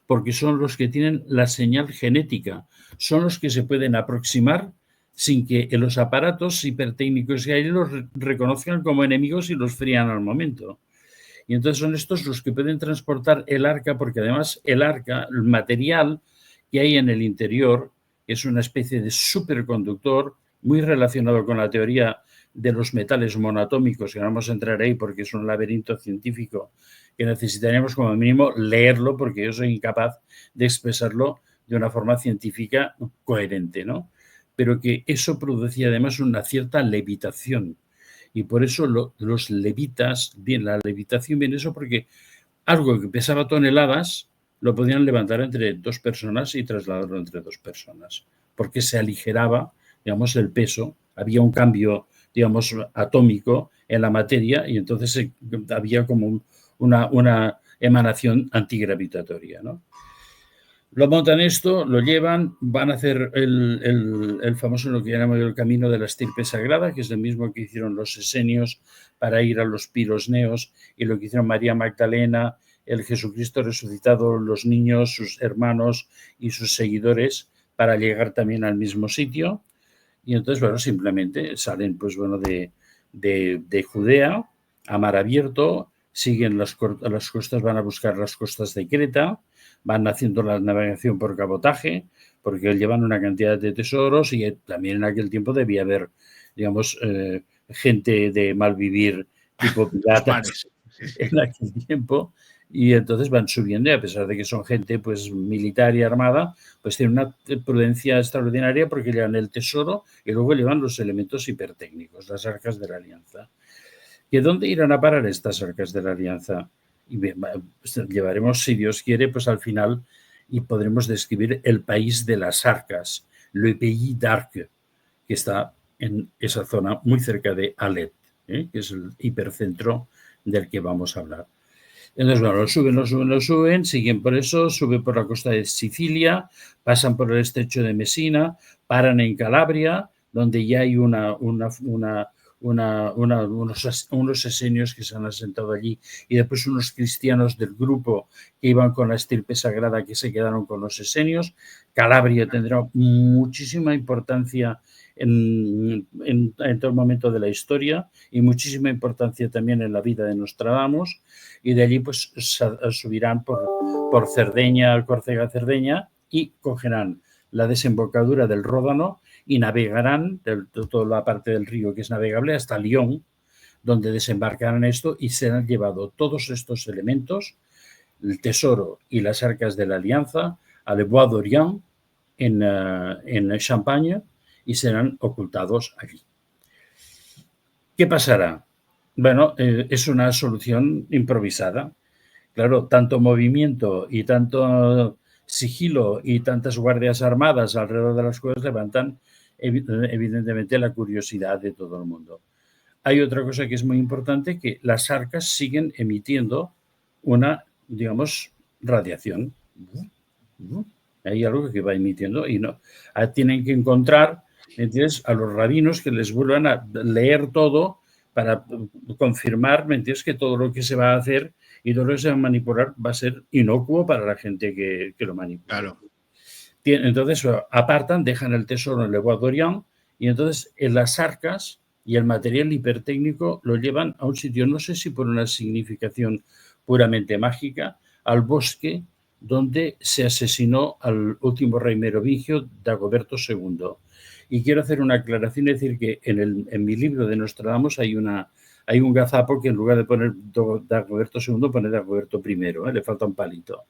porque son los que tienen la señal genética, son los que se pueden aproximar sin que los aparatos hipertécnicos que hay los reconozcan como enemigos y los frían al momento. Y entonces son estos los que pueden transportar el arca, porque además el arca, el material que hay en el interior, es una especie de superconductor muy relacionado con la teoría de los metales monoatómicos, que no vamos a entrar ahí porque es un laberinto científico que necesitaríamos como mínimo leerlo, porque yo soy incapaz de expresarlo de una forma científica coherente, ¿no? Pero que eso producía además una cierta levitación. Y por eso los levitas, bien, la levitación viene eso porque algo que pesaba toneladas lo podían levantar entre 2 personas y trasladarlo entre 2 personas, porque se aligeraba, digamos, el peso, había un cambio, digamos, atómico en la materia y entonces había como una emanación antigravitatoria, ¿no? Lo montan esto, lo llevan, van a hacer el famoso, lo que llamamos el camino de la estirpe sagrada, que es el mismo que hicieron los esenios para ir a los pirosneos y lo que hicieron María Magdalena, el Jesucristo resucitado, los niños, sus hermanos y sus seguidores para llegar también al mismo sitio. Y entonces, bueno, simplemente salen, pues bueno, de Judea a mar abierto, siguen las costas, van a buscar las costas de Creta, van haciendo la navegación por cabotaje, porque llevan una cantidad de tesoros y también en aquel tiempo debía haber, digamos, gente de mal vivir tipo piratas en aquel tiempo. Y entonces van subiendo y a pesar de que son gente pues militar y armada, pues tienen una prudencia extraordinaria porque llevan el tesoro y luego llevan los elementos hipertécnicos, las arcas de la alianza. ¿Y dónde irán a parar estas arcas de la alianza? Y bien, pues llevaremos, si Dios quiere, pues al final y podremos describir el país de las arcas, le pays d'Arc, que está en esa zona muy cerca de Alet, que es el hipercentro del que vamos a hablar. Entonces, bueno, lo suben, siguen por eso, suben por la costa de Sicilia, pasan por el estrecho de Messina, paran en Calabria, donde ya hay una unos esenios que se han asentado allí y después unos cristianos del grupo que iban con la estirpe sagrada que se quedaron con los esenios. Calabria tendrá muchísima importancia en todo momento de la historia y muchísima importancia también en la vida de Nostradamus, y de allí pues subirán por Cerdeña, Córcega, Cerdeña, y cogerán la desembocadura del Ródano y navegarán de toda la parte del río que es navegable hasta Lyon, donde desembarcarán esto y se han llevado todos estos elementos, el tesoro y las arcas de la alianza, a Le Bois d'Orient en Champagne, y serán ocultados allí. ¿Qué pasará? Bueno, es una solución improvisada. Claro, tanto movimiento y tanto sigilo y tantas guardias armadas alrededor de las cosas levantan evidentemente la curiosidad de todo el mundo. Hay otra cosa que es muy importante, que las arcas siguen emitiendo una, digamos, radiación. Hay algo que va emitiendo y no. Tienen que encontrar, ¿entiendes?, a los rabinos que les vuelvan a leer todo para confirmar, ¿me entiendes?, que todo lo que se va a hacer y todo lo que se va a manipular va a ser inocuo para la gente que lo manipula. Claro. Entonces apartan, dejan el tesoro en Le Bois d'Orient, y entonces en las arcas y el material hipertécnico lo llevan a un sitio, no sé si por una significación puramente mágica, al bosque donde se asesinó al último rey merovingio, Dagoberto II. Y quiero hacer una aclaración y decir que en mi libro de Nostradamus hay un gazapo que en lugar de poner Dagoberto II pone Dagoberto I, le falta un palito.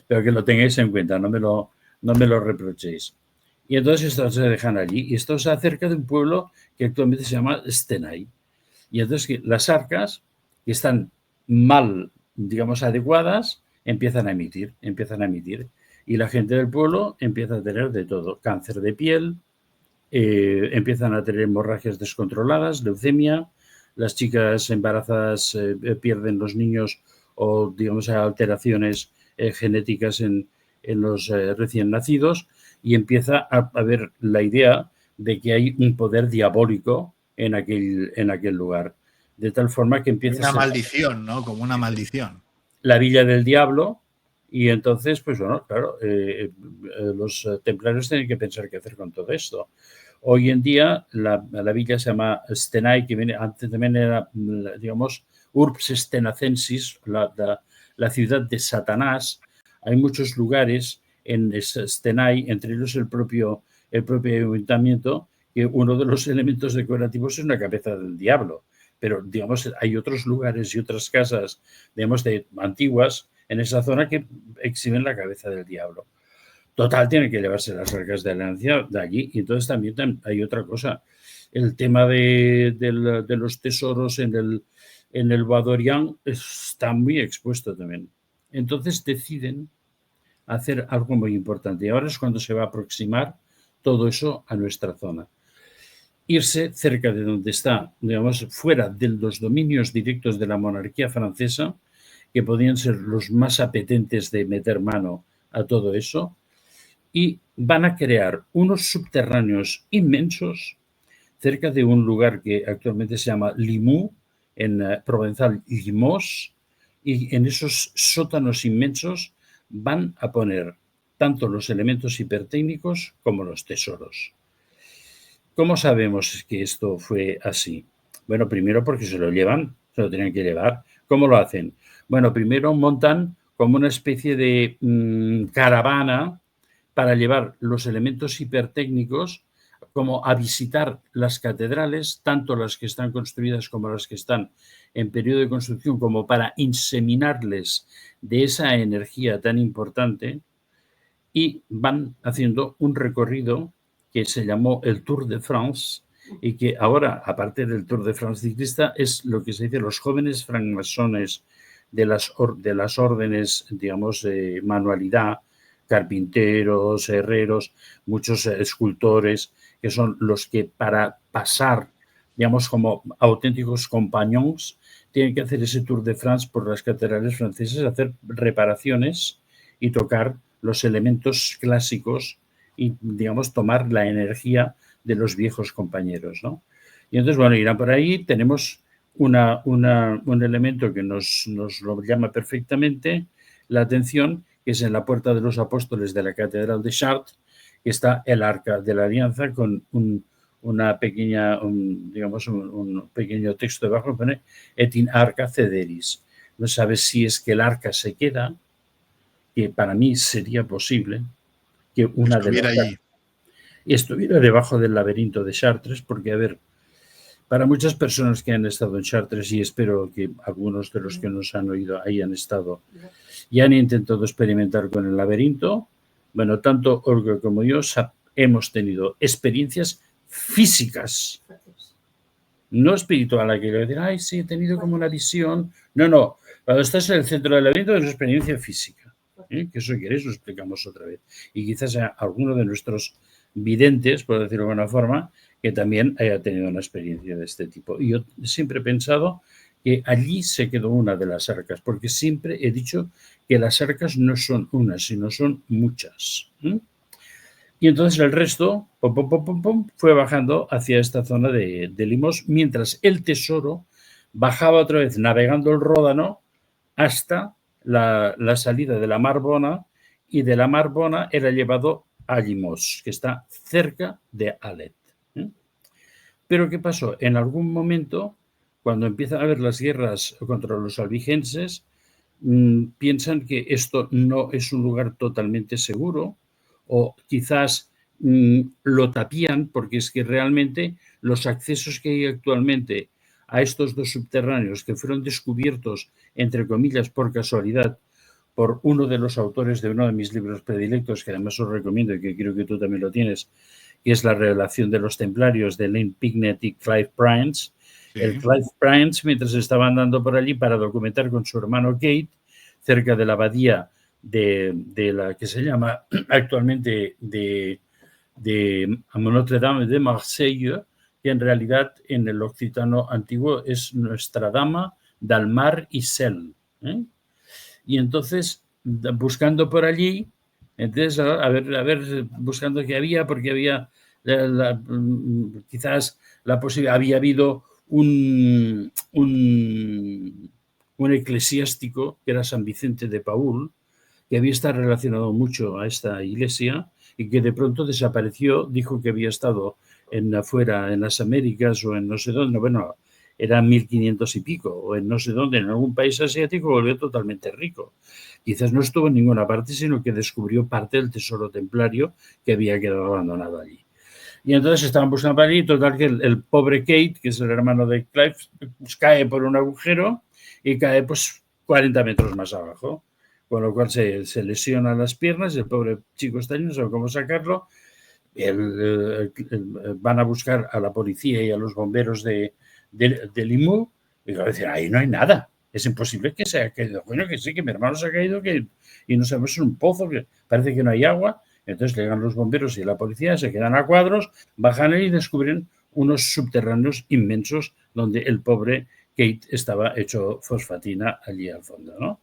Pero que lo tengáis en cuenta, no me lo reprochéis. Y entonces estos se dejan allí, y esto se acerca de un pueblo que actualmente se llama Stenay. Y entonces las arcas, que están mal, digamos, adecuadas, empiezan a emitir. Y la gente del pueblo empieza a tener de todo: cáncer de piel, empiezan a tener hemorragias descontroladas, leucemia, las chicas embarazadas pierden los niños, o digamos alteraciones genéticas en los recién nacidos, y empieza a haber la idea de que hay un poder diabólico en aquel lugar, de tal forma que empieza una maldición, ¿no? Como una maldición. La villa del diablo. Y entonces, pues bueno, claro, los templarios tienen que pensar qué hacer con todo esto. Hoy en día la villa se llama Stenay, que antes también era, digamos, Urbs Stenacensis, la ciudad de Satanás. Hay muchos lugares en Stenay, entre ellos el propio ayuntamiento, que uno de los elementos decorativos es una cabeza del diablo. Pero, digamos, hay otros lugares y otras casas, digamos, antiguas en esa zona que exhiben la cabeza del diablo. Total, tienen que llevarse las arcas de alianza de allí. Y entonces también hay otra cosa. El tema de los tesoros en el Bois d'Orient está muy expuesto también. Entonces deciden hacer algo muy importante. Y ahora es cuando se va a aproximar todo eso a nuestra zona. Irse cerca de donde está, digamos, fuera de los dominios directos de la monarquía francesa, que podían ser los más apetentes de meter mano a todo eso, y van a crear unos subterráneos inmensos cerca de un lugar que actualmente se llama Limoux, en provenzal Limoges, y en esos sótanos inmensos van a poner tanto los elementos hipertécnicos como los tesoros. ¿Cómo sabemos que esto fue así? Bueno, primero porque se lo tienen que llevar. ¿Cómo lo hacen? Bueno, primero montan como una especie de caravana para llevar los elementos hipertécnicos como a visitar las catedrales, tanto las que están construidas como las que están en periodo de construcción, como para inseminarles de esa energía tan importante, y van haciendo un recorrido que se llamó el Tour de France, y que ahora, aparte del Tour de France ciclista, es lo que se dice los jóvenes francmasones de las órdenes, digamos, de manualidad, carpinteros, herreros, muchos escultores, que son los que para pasar, digamos, como auténticos compañones, tienen que hacer ese Tour de France por las catedrales francesas, hacer reparaciones y tocar los elementos clásicos y, digamos, tomar la energía de los viejos compañeros, ¿no? Y entonces, bueno, irán por ahí. Tenemos un elemento que nos lo llama perfectamente la atención, que es en la Puerta de los Apóstoles de la Catedral de Chartres, que está el Arca de la Alianza con una pequeña, digamos, un pequeño texto debajo que pone et in arca cederis. No sabes si es que el arca se queda, que para mí sería posible que una de las allí. estuviera debajo del laberinto de Chartres, porque, a ver, para muchas personas que han estado en Chartres, y espero que algunos de los que nos han oído hayan estado y han intentado experimentar con el laberinto, bueno, tanto Olga como yo hemos tenido experiencias físicas, no espiritual, que le decir, ay, sí, he tenido como una visión. No. Cuando estás en el centro del laberinto es una experiencia física. Que eso queréis, lo explicamos otra vez. Y quizás sea alguno de nuestros videntes, por decirlo de alguna forma, que también haya tenido una experiencia de este tipo. Y yo siempre he pensado que allí se quedó una de las arcas, porque siempre he dicho que las arcas no son unas, sino son muchas. Y entonces el resto fue bajando hacia esta zona de Limos, mientras el tesoro bajaba otra vez navegando el Ródano hasta la salida de la Mar Bona, y de la Mar Bona era llevado a Limos, que está cerca de Alet. Pero ¿qué pasó? En algún momento, cuando empiezan a haber las guerras contra los albigenses, piensan que esto no es un lugar totalmente seguro, o quizás lo tapían, porque es que realmente los accesos que hay actualmente a estos dos subterráneos, que fueron descubiertos, entre comillas, por casualidad, por uno de los autores de uno de mis libros predilectos, que además os recomiendo y que creo que tú también lo tienes, que es La revelación de los templarios, de Lane Picknett y Clive Pryance. Sí. El Clive Pryance, mientras estaba andando por allí para documentar con su hermano Kate, cerca de la abadía de la que se llama actualmente de Notre Dame de Marsella, que en realidad en el occitano antiguo es Nuestra Dama del Mar y Cel. Y entonces, buscando por allí, entonces, a ver, buscando qué había, porque había quizás la posibilidad, había habido un eclesiástico que era San Vicente de Paúl, que había estado relacionado mucho a esta iglesia y que de pronto desapareció, dijo que había estado afuera en las Américas o en no sé dónde, bueno, era 1500 y pico, o en no sé dónde, en algún país asiático, volvió totalmente rico. Quizás no estuvo en ninguna parte, sino que descubrió parte del tesoro templario que había quedado abandonado allí. Y entonces estaban buscando para allí, total que el pobre Kate, que es el hermano de Clive, pues cae por un agujero y cae pues 40 metros más abajo, con lo cual se lesiona las piernas, el pobre chico está allí, no sabe cómo sacarlo, van a buscar a la policía y a los bomberos de Limoux, y dicen, ahí no hay nada, es imposible que se haya caído. Bueno, que sí, que mi hermano se ha caído y no sabemos, es un pozo, que parece que no hay agua. Entonces llegan los bomberos y la policía, se quedan a cuadros, bajan y descubren unos subterráneos inmensos donde el pobre Kate estaba hecho fosfatina allí al fondo, ¿no?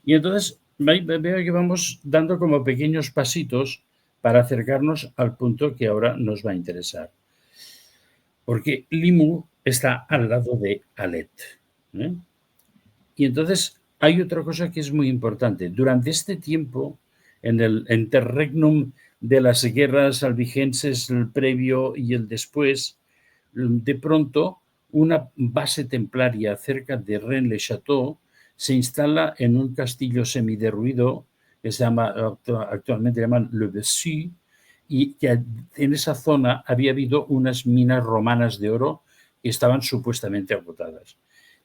Y entonces veo que vamos dando como pequeños pasitos para acercarnos al punto que ahora nos va a interesar. Porque Limoux está al lado de Alet. Y entonces hay otra cosa que es muy importante. Durante este tiempo, en el interregnum de las guerras albigenses, el previo y el después, de pronto una base templaria cerca de Rennes-le-Château se instala en un castillo semiderruido que se llama, actualmente llaman Le Bessus, y que en esa zona había habido unas minas romanas de oro que estaban supuestamente agotadas.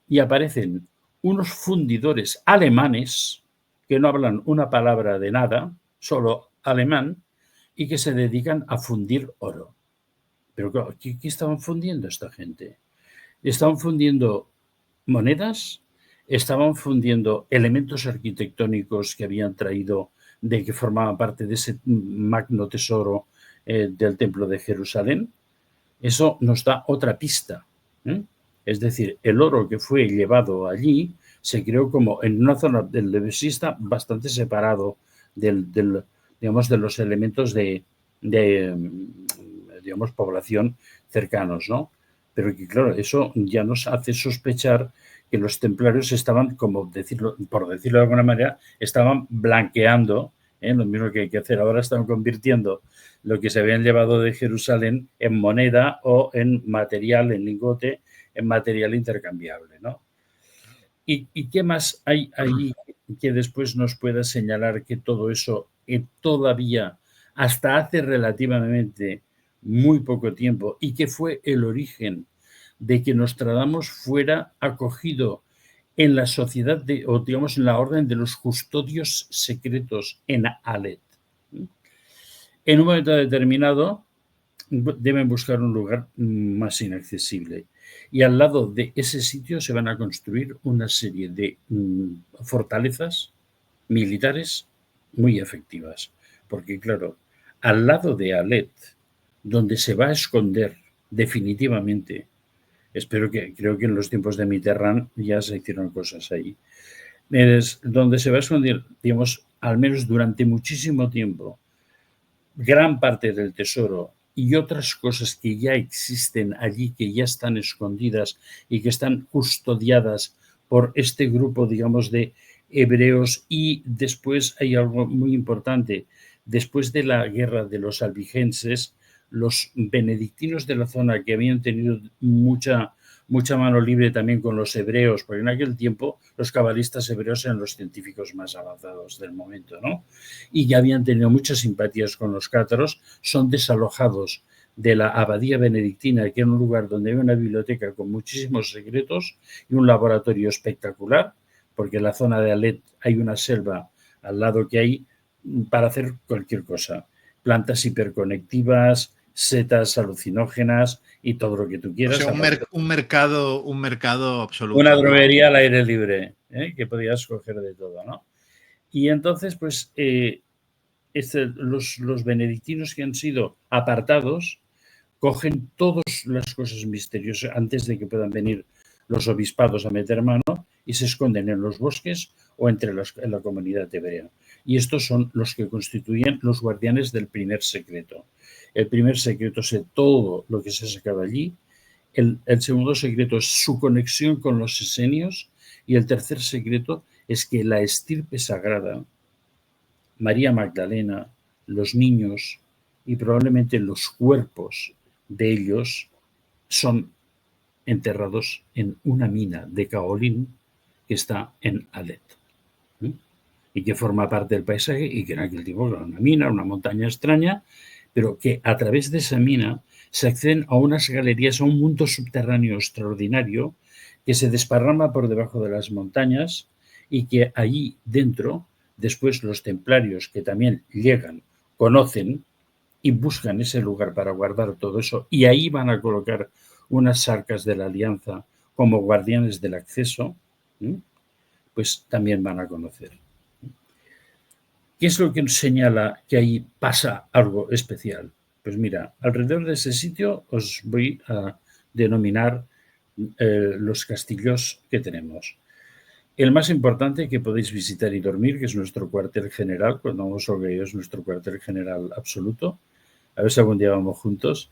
Y aparecen unos fundidores alemanes que no hablan una palabra de nada, solo alemán, y que se dedican a fundir oro. Pero ¿qué estaban fundiendo esta gente? Estaban fundiendo monedas, estaban fundiendo elementos arquitectónicos que habían traído, de que formaban parte de ese magno tesoro del Templo de Jerusalén. Eso nos da otra pista. Es decir, el oro que fue llevado allí se creó como en una zona del Lebesista bastante separado digamos, de los elementos de digamos, población cercanos, ¿no? pero que claro, eso ya nos hace sospechar que los templarios estaban, como decirlo, por decirlo de alguna manera, estaban blanqueando, lo mismo que hay que hacer ahora, están convirtiendo lo que se habían llevado de Jerusalén en moneda o en material, en lingote, en material intercambiable, ¿no? ¿Y qué más hay ahí que después nos pueda señalar que todo eso todavía, hasta hace relativamente muy poco tiempo, y que fue el origen de que Nostradamus fuera acogido en la sociedad o digamos en la orden de los custodios secretos en Alet? En un momento determinado deben buscar un lugar más inaccesible. Y al lado de ese sitio se van a construir una serie de fortalezas militares muy efectivas. Porque, claro, al lado de Alet, donde se va a esconder definitivamente, creo que en los tiempos de Mitterrand ya se hicieron cosas ahí, es donde se va a esconder, digamos, al menos durante muchísimo tiempo, gran parte del tesoro y otras cosas que ya existen allí, que ya están escondidas y que están custodiadas por este grupo, digamos, de hebreos. Y después hay algo muy importante. Después de la guerra de los albigenses, los benedictinos de la zona, que habían tenido mucha mano libre también con los hebreos, porque en aquel tiempo los cabalistas hebreos eran los científicos más avanzados del momento, ¿no? Y ya habían tenido muchas simpatías con los cátaros, son desalojados de la abadía benedictina, que era un lugar donde había una biblioteca con muchísimos secretos y un laboratorio espectacular, porque en la zona de Alet hay una selva al lado que hay para hacer cualquier cosa. Plantas hiperconectivas, setas alucinógenas y todo lo que tú quieras. O sea, un mercado absoluto. Una droguería al aire libre, que podías coger de todo, ¿no? Y entonces, pues, los benedictinos que han sido apartados cogen todas las cosas misteriosas antes de que puedan venir los obispados a meter mano y se esconden en los bosques o en la comunidad hebrea. Y estos son los que constituyen los guardianes del primer secreto. El primer secreto es todo lo que se ha sacado allí. El segundo secreto es su conexión con los esenios. Y el tercer secreto es que la estirpe sagrada, María Magdalena, los niños y probablemente los cuerpos de ellos son enterrados en una mina de caolín que está en Alet, y que forma parte del paisaje y que en aquel tiempo era una mina, una montaña extraña, pero que a través de esa mina se acceden a unas galerías, a un mundo subterráneo extraordinario que se desparrama por debajo de las montañas y que allí dentro, después los templarios que también llegan, conocen y buscan ese lugar para guardar todo eso, y ahí van a colocar unas arcas de la alianza como guardianes del acceso, pues también van a conocer. ¿Qué es lo que nos señala que ahí pasa algo especial? Pues mira, alrededor de ese sitio os voy a denominar los castillos que tenemos. El más importante que podéis visitar y dormir, que es nuestro cuartel general, cuando vamos a Olgueiro es nuestro cuartel general absoluto. A ver si algún día vamos juntos,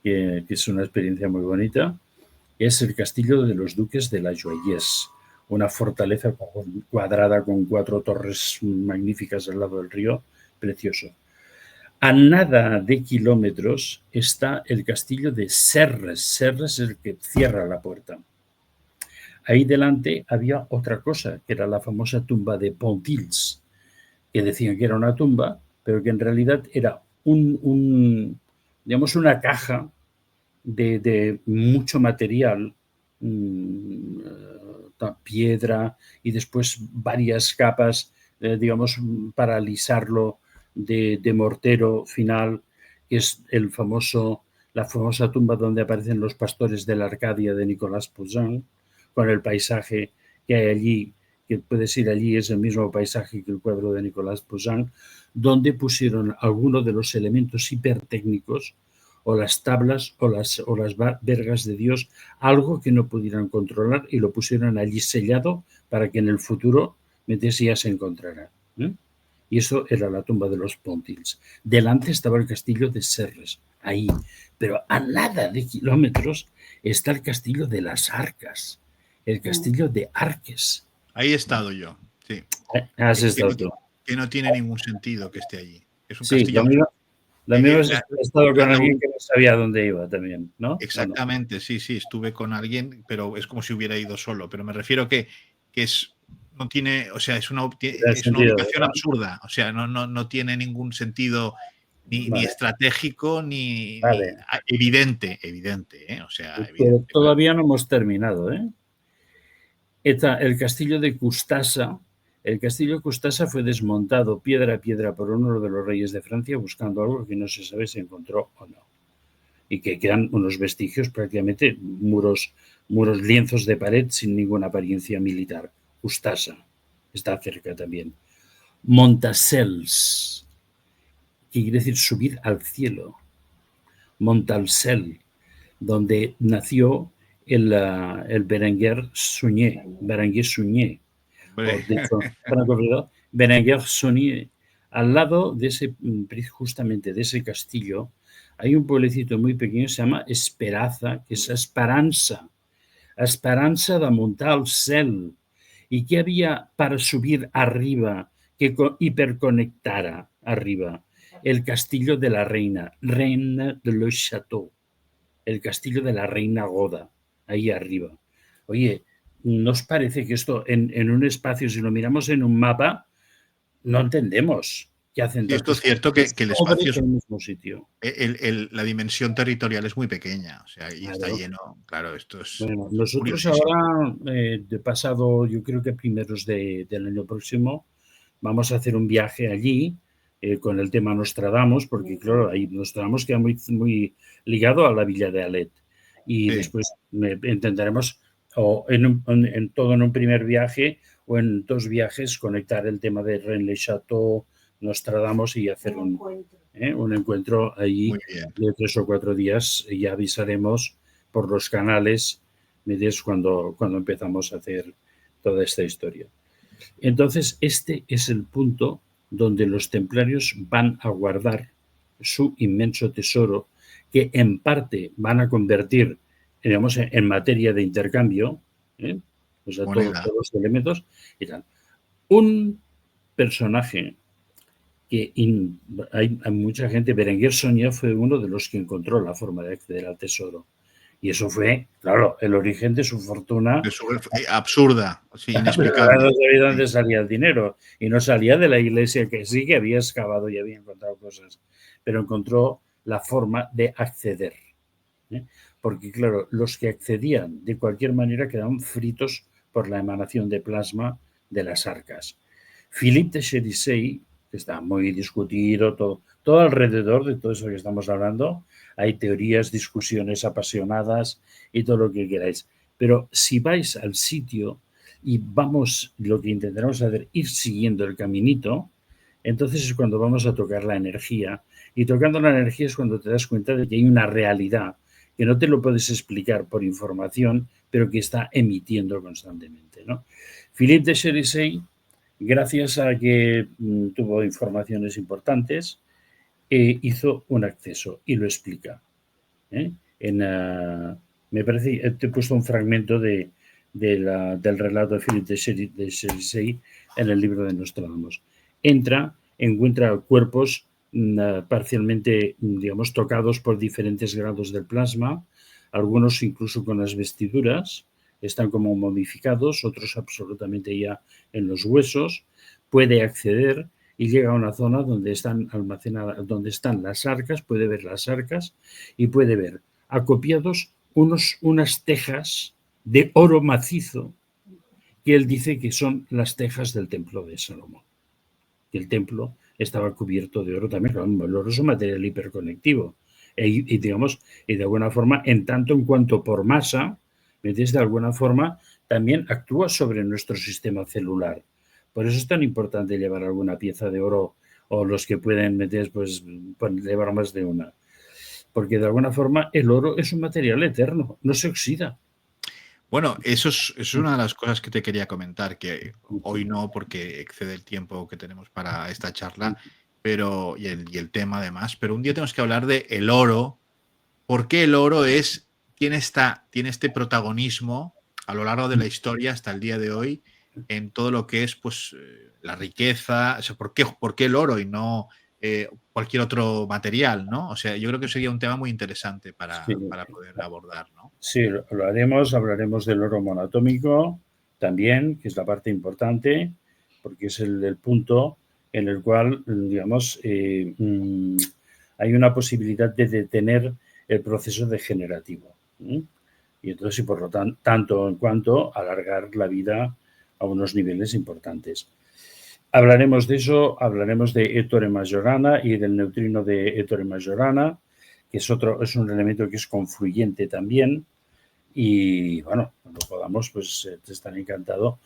que es una experiencia muy bonita. Es el castillo de los duques de la Joyeuse, una fortaleza cuadrada con 4 torres magníficas al lado del río, precioso. A nada de kilómetros está el castillo de Serres. Serres es el que cierra la puerta. Ahí delante había otra cosa, que era la famosa tumba de Pontils, que decían que era una tumba, pero que en realidad era digamos, una caja de mucho material, piedra y después varias capas, digamos, para alisarlo de mortero final, que es la famosa tumba donde aparecen los pastores de la Arcadia de Nicolas Poussin, con el paisaje que hay allí, que puedes ir allí, es el mismo paisaje que el cuadro de Nicolas Poussin, donde pusieron algunos de los elementos hipertécnicos o las tablas o las vergas de Dios, algo que no pudieran controlar, y lo pusieron allí sellado para que en el futuro ya se encontrara. Y eso era la tumba de los Pontils. Delante estaba el castillo de Serres, ahí. Pero a nada de kilómetros está el castillo de las Arcas, el castillo de Arques. Ahí he estado yo, sí. Has estado tú. Que no tiene ningún sentido que esté allí. Es un Sí, castillo. lo mismo has estado con alguien que no sabía dónde iba también, ¿no? Exactamente, sí, estuve con alguien, pero es como si hubiera ido solo. Pero me refiero que no tiene, o sea, es una ubicación absurda, o sea, no tiene ningún sentido ni estratégico ni evidente, ¿eh? O sea, evidente. Pero todavía no hemos terminado, ¿eh? Está el castillo de Custasa. El castillo de Custasa fue desmontado piedra a piedra por uno de los reyes de Francia buscando algo que no se sabe si encontró o no. Y que quedan unos vestigios, prácticamente muros, lienzos de pared sin ninguna apariencia militar. Custasa está cerca también. Montasels, que quiere decir subir al cielo. Montalcel, donde nació el Berenguer Suñé, Berenguer Suñé. Al lado de ese, justamente de ese castillo, hay un pueblecito muy pequeño que se llama Esperaza, que es Esperanza de Montalcel. ¿Y qué había para subir arriba que hiperconectara arriba? El castillo de la reina, Reine de le Château, el castillo de la reina Goda, ahí arriba. Oye, ¿no os parece que esto en un espacio, si lo miramos en un mapa, no entendemos qué hacen? Sí, esto es cierto que el espacio es el mismo sitio. La dimensión territorial es muy pequeña, o sea, y está lleno, claro, esto es... Bueno, nosotros ahora, de pasado, yo creo que primeros del año próximo, vamos a hacer un viaje allí con el tema Nostradamus, porque claro, ahí Nostradamus queda muy ligado a la villa de Alet. Y después intentaremos, o en todo en un primer viaje o en 2 viajes, conectar el tema de Rennes-le-Château, Nostradamus y hacer un encuentro allí de 3 o 4 días. Y ya avisaremos por los canales cuando empezamos a hacer toda esta historia. Entonces, este es el punto donde los templarios van a guardar su inmenso tesoro, que en parte van a convertir, digamos, en materia de intercambio, o sea, todos los elementos, y tal. Un personaje que hay mucha gente, Berenguer Sonia fue uno de los que encontró la forma de acceder al tesoro. Y eso fue, claro, el origen de su fortuna. Absurda, sí, inexplicable. No sabía dónde salía el dinero. Y no salía de la iglesia, que sí que había excavado y había encontrado cosas. Pero encontró la forma de acceder. Porque, claro, los que accedían de cualquier manera quedaban fritos por la emanación de plasma de las arcas. Philippe de Cherisey, que está muy discutido, todo alrededor de todo eso que estamos hablando, hay teorías, discusiones apasionadas y todo lo que queráis. Pero si vais al sitio y lo que intentaremos hacer, ir siguiendo el caminito, entonces es cuando vamos a tocar la energía. Y tocando la energía es cuando te das cuenta de que hay una realidad que no te lo puedes explicar por información, pero que está emitiendo constantemente, ¿no? Philippe de Cherisey, gracias a que tuvo informaciones importantes, hizo un acceso y lo explica. Me parece, te he puesto un fragmento del relato de Philippe de Cherisey en el libro de Nostradamus. Encuentra cuerpos parcialmente, digamos, tocados por diferentes grados del plasma, algunos incluso con las vestiduras, están como momificados, otros absolutamente ya en los huesos. Puede acceder y llega a una zona donde están almacenadas, donde están las arcas, puede ver las arcas y puede ver acopiados unas tejas de oro macizo que él dice que son las tejas del templo de Salomón. El templo estaba cubierto de oro también, el oro es un material hiperconectivo y de alguna forma, en tanto en cuanto por masa, de alguna forma también actúa sobre nuestro sistema celular. Por eso es tan importante llevar alguna pieza de oro, o los que pueden meter, pues llevar más de una. Porque de alguna forma el oro es un material eterno, no se oxida. Bueno, eso es una de las cosas que te quería comentar, que hoy no, porque excede el tiempo que tenemos para esta charla, pero y el tema además, pero un día tenemos que hablar de el oro, por qué el oro es tiene este protagonismo a lo largo de la historia hasta el día de hoy en todo lo que es pues la riqueza, o sea, ¿por qué el oro y no cualquier otro material, ¿no? O sea, yo creo que sería un tema muy interesante Sí, para poder abordar, ¿no? sí, lo haremos, hablaremos del oro monoatómico también, que es la parte importante, porque es el punto en el cual, digamos, hay una posibilidad de detener el proceso degenerativo. Y entonces, y por lo tanto, en cuanto a alargar la vida a unos niveles importantes. Hablaremos de eso, hablaremos de Ettore Majorana y del neutrino de Ettore Majorana, que es un elemento que es confluyente también. Y bueno, cuando podamos, pues estaré encantado.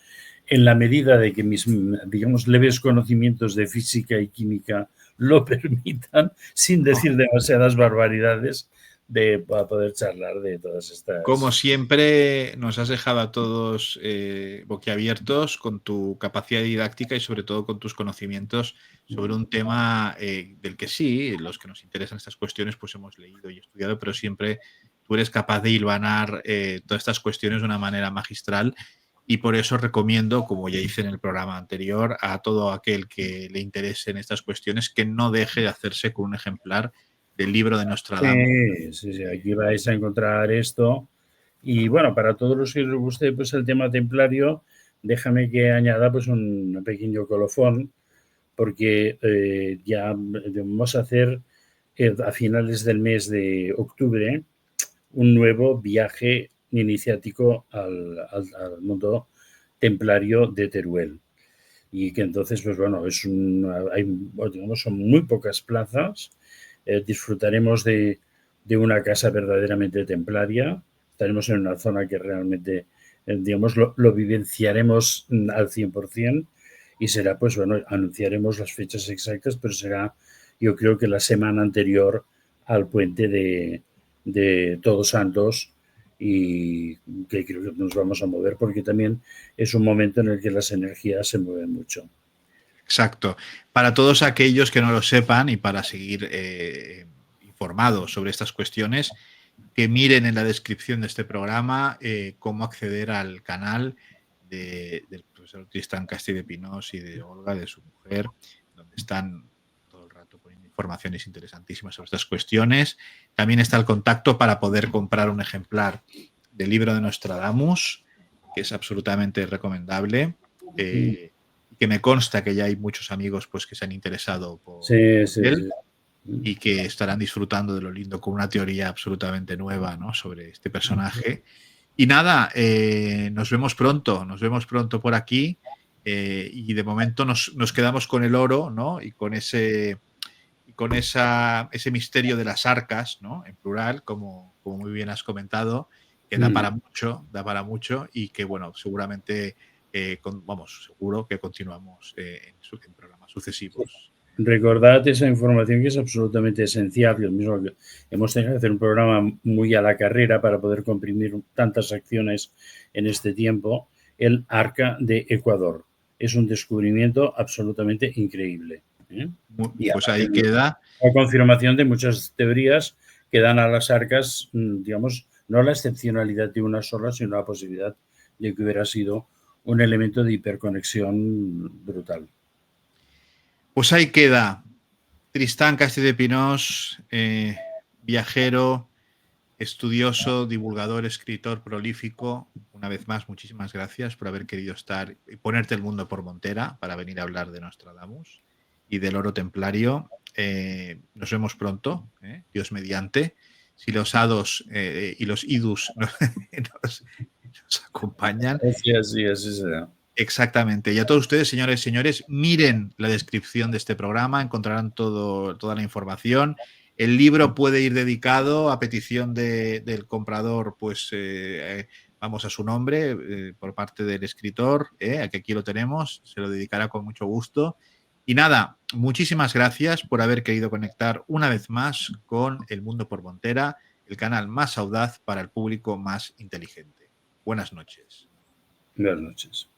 En la medida de que mis, digamos, leves conocimientos de física y química lo permitan, sin decir demasiadas barbaridades, para poder charlar de todas estas. Como siempre, nos has dejado a todos boquiabiertos con tu capacidad didáctica y sobre todo con tus conocimientos sobre un tema del que sí, los que nos interesan estas cuestiones, pues hemos leído y estudiado, pero siempre tú eres capaz de hilvanar todas estas cuestiones de una manera magistral y por eso recomiendo, como ya hice en el programa anterior, a todo aquel que le interese en estas cuestiones que no deje de hacerse con un ejemplar del libro de Nostradamus. Sí, aquí vais a encontrar esto. Y bueno, para todos los que les guste pues, el tema templario, déjame que añada pues, un pequeño colofón, porque ya vamos a hacer a finales del mes de octubre un nuevo viaje iniciático al mundo templario de Teruel. Y que entonces, pues bueno, digamos, son muy pocas plazas. Disfrutaremos de una casa verdaderamente templaria. Estaremos en una zona que realmente, digamos, lo vivenciaremos al 100%. Y será, pues bueno, anunciaremos las fechas exactas, pero será, yo creo que la semana anterior al puente de Todos Santos, y que creo que nos vamos a mover porque también es un momento en el que las energías se mueven mucho. Exacto. Para todos aquellos que no lo sepan y para seguir informados sobre estas cuestiones, que miren en la descripción de este programa cómo acceder al canal del profesor Tristán Casti de Pinós y de Olga, de su mujer, donde están todo el rato poniendo informaciones interesantísimas sobre estas cuestiones. También está el contacto para poder comprar un ejemplar del libro de Nostradamus, que es absolutamente recomendable. Que me consta que ya hay muchos amigos pues, que se han interesado por él y que estarán disfrutando de lo lindo con una teoría absolutamente nueva, ¿no?, sobre este personaje. Y nada, nos vemos pronto por aquí y de momento nos quedamos con el oro, ¿no?, y con ese misterio de las arcas, ¿no?, en plural, como muy bien has comentado, que da para mucho y que, bueno, seguramente, seguro que continuamos en programas sucesivos. Recordad esa información que es absolutamente esencial. Lo mismo que hemos tenido que hacer un programa muy a la carrera para poder comprimir tantas acciones en este tiempo. El Arca de Ecuador es un descubrimiento absolutamente increíble. Y pues ahí queda. La confirmación de muchas teorías que dan a las arcas, digamos, no la excepcionalidad de una sola, sino la posibilidad de que hubiera sido un elemento de hiperconexión brutal. Pues ahí queda. Tristán Casti de Pinós, viajero, estudioso, divulgador, escritor prolífico. Una vez más, muchísimas gracias por haber querido estar y ponerte el mundo por montera para venir a hablar de Nostradamus y del oro templario. Nos vemos pronto, Dios mediante. Si los hados y los idus nos acompañan. Así será. Exactamente. Y a todos ustedes, señores y señores, miren la descripción de este programa, encontrarán toda la información. El libro puede ir dedicado a petición del comprador, pues vamos a su nombre, por parte del escritor, que aquí lo tenemos, se lo dedicará con mucho gusto. Y nada, muchísimas gracias por haber querido conectar una vez más con El Mundo por Montera, el canal más audaz para el público más inteligente. Buenas noches. Buenas noches.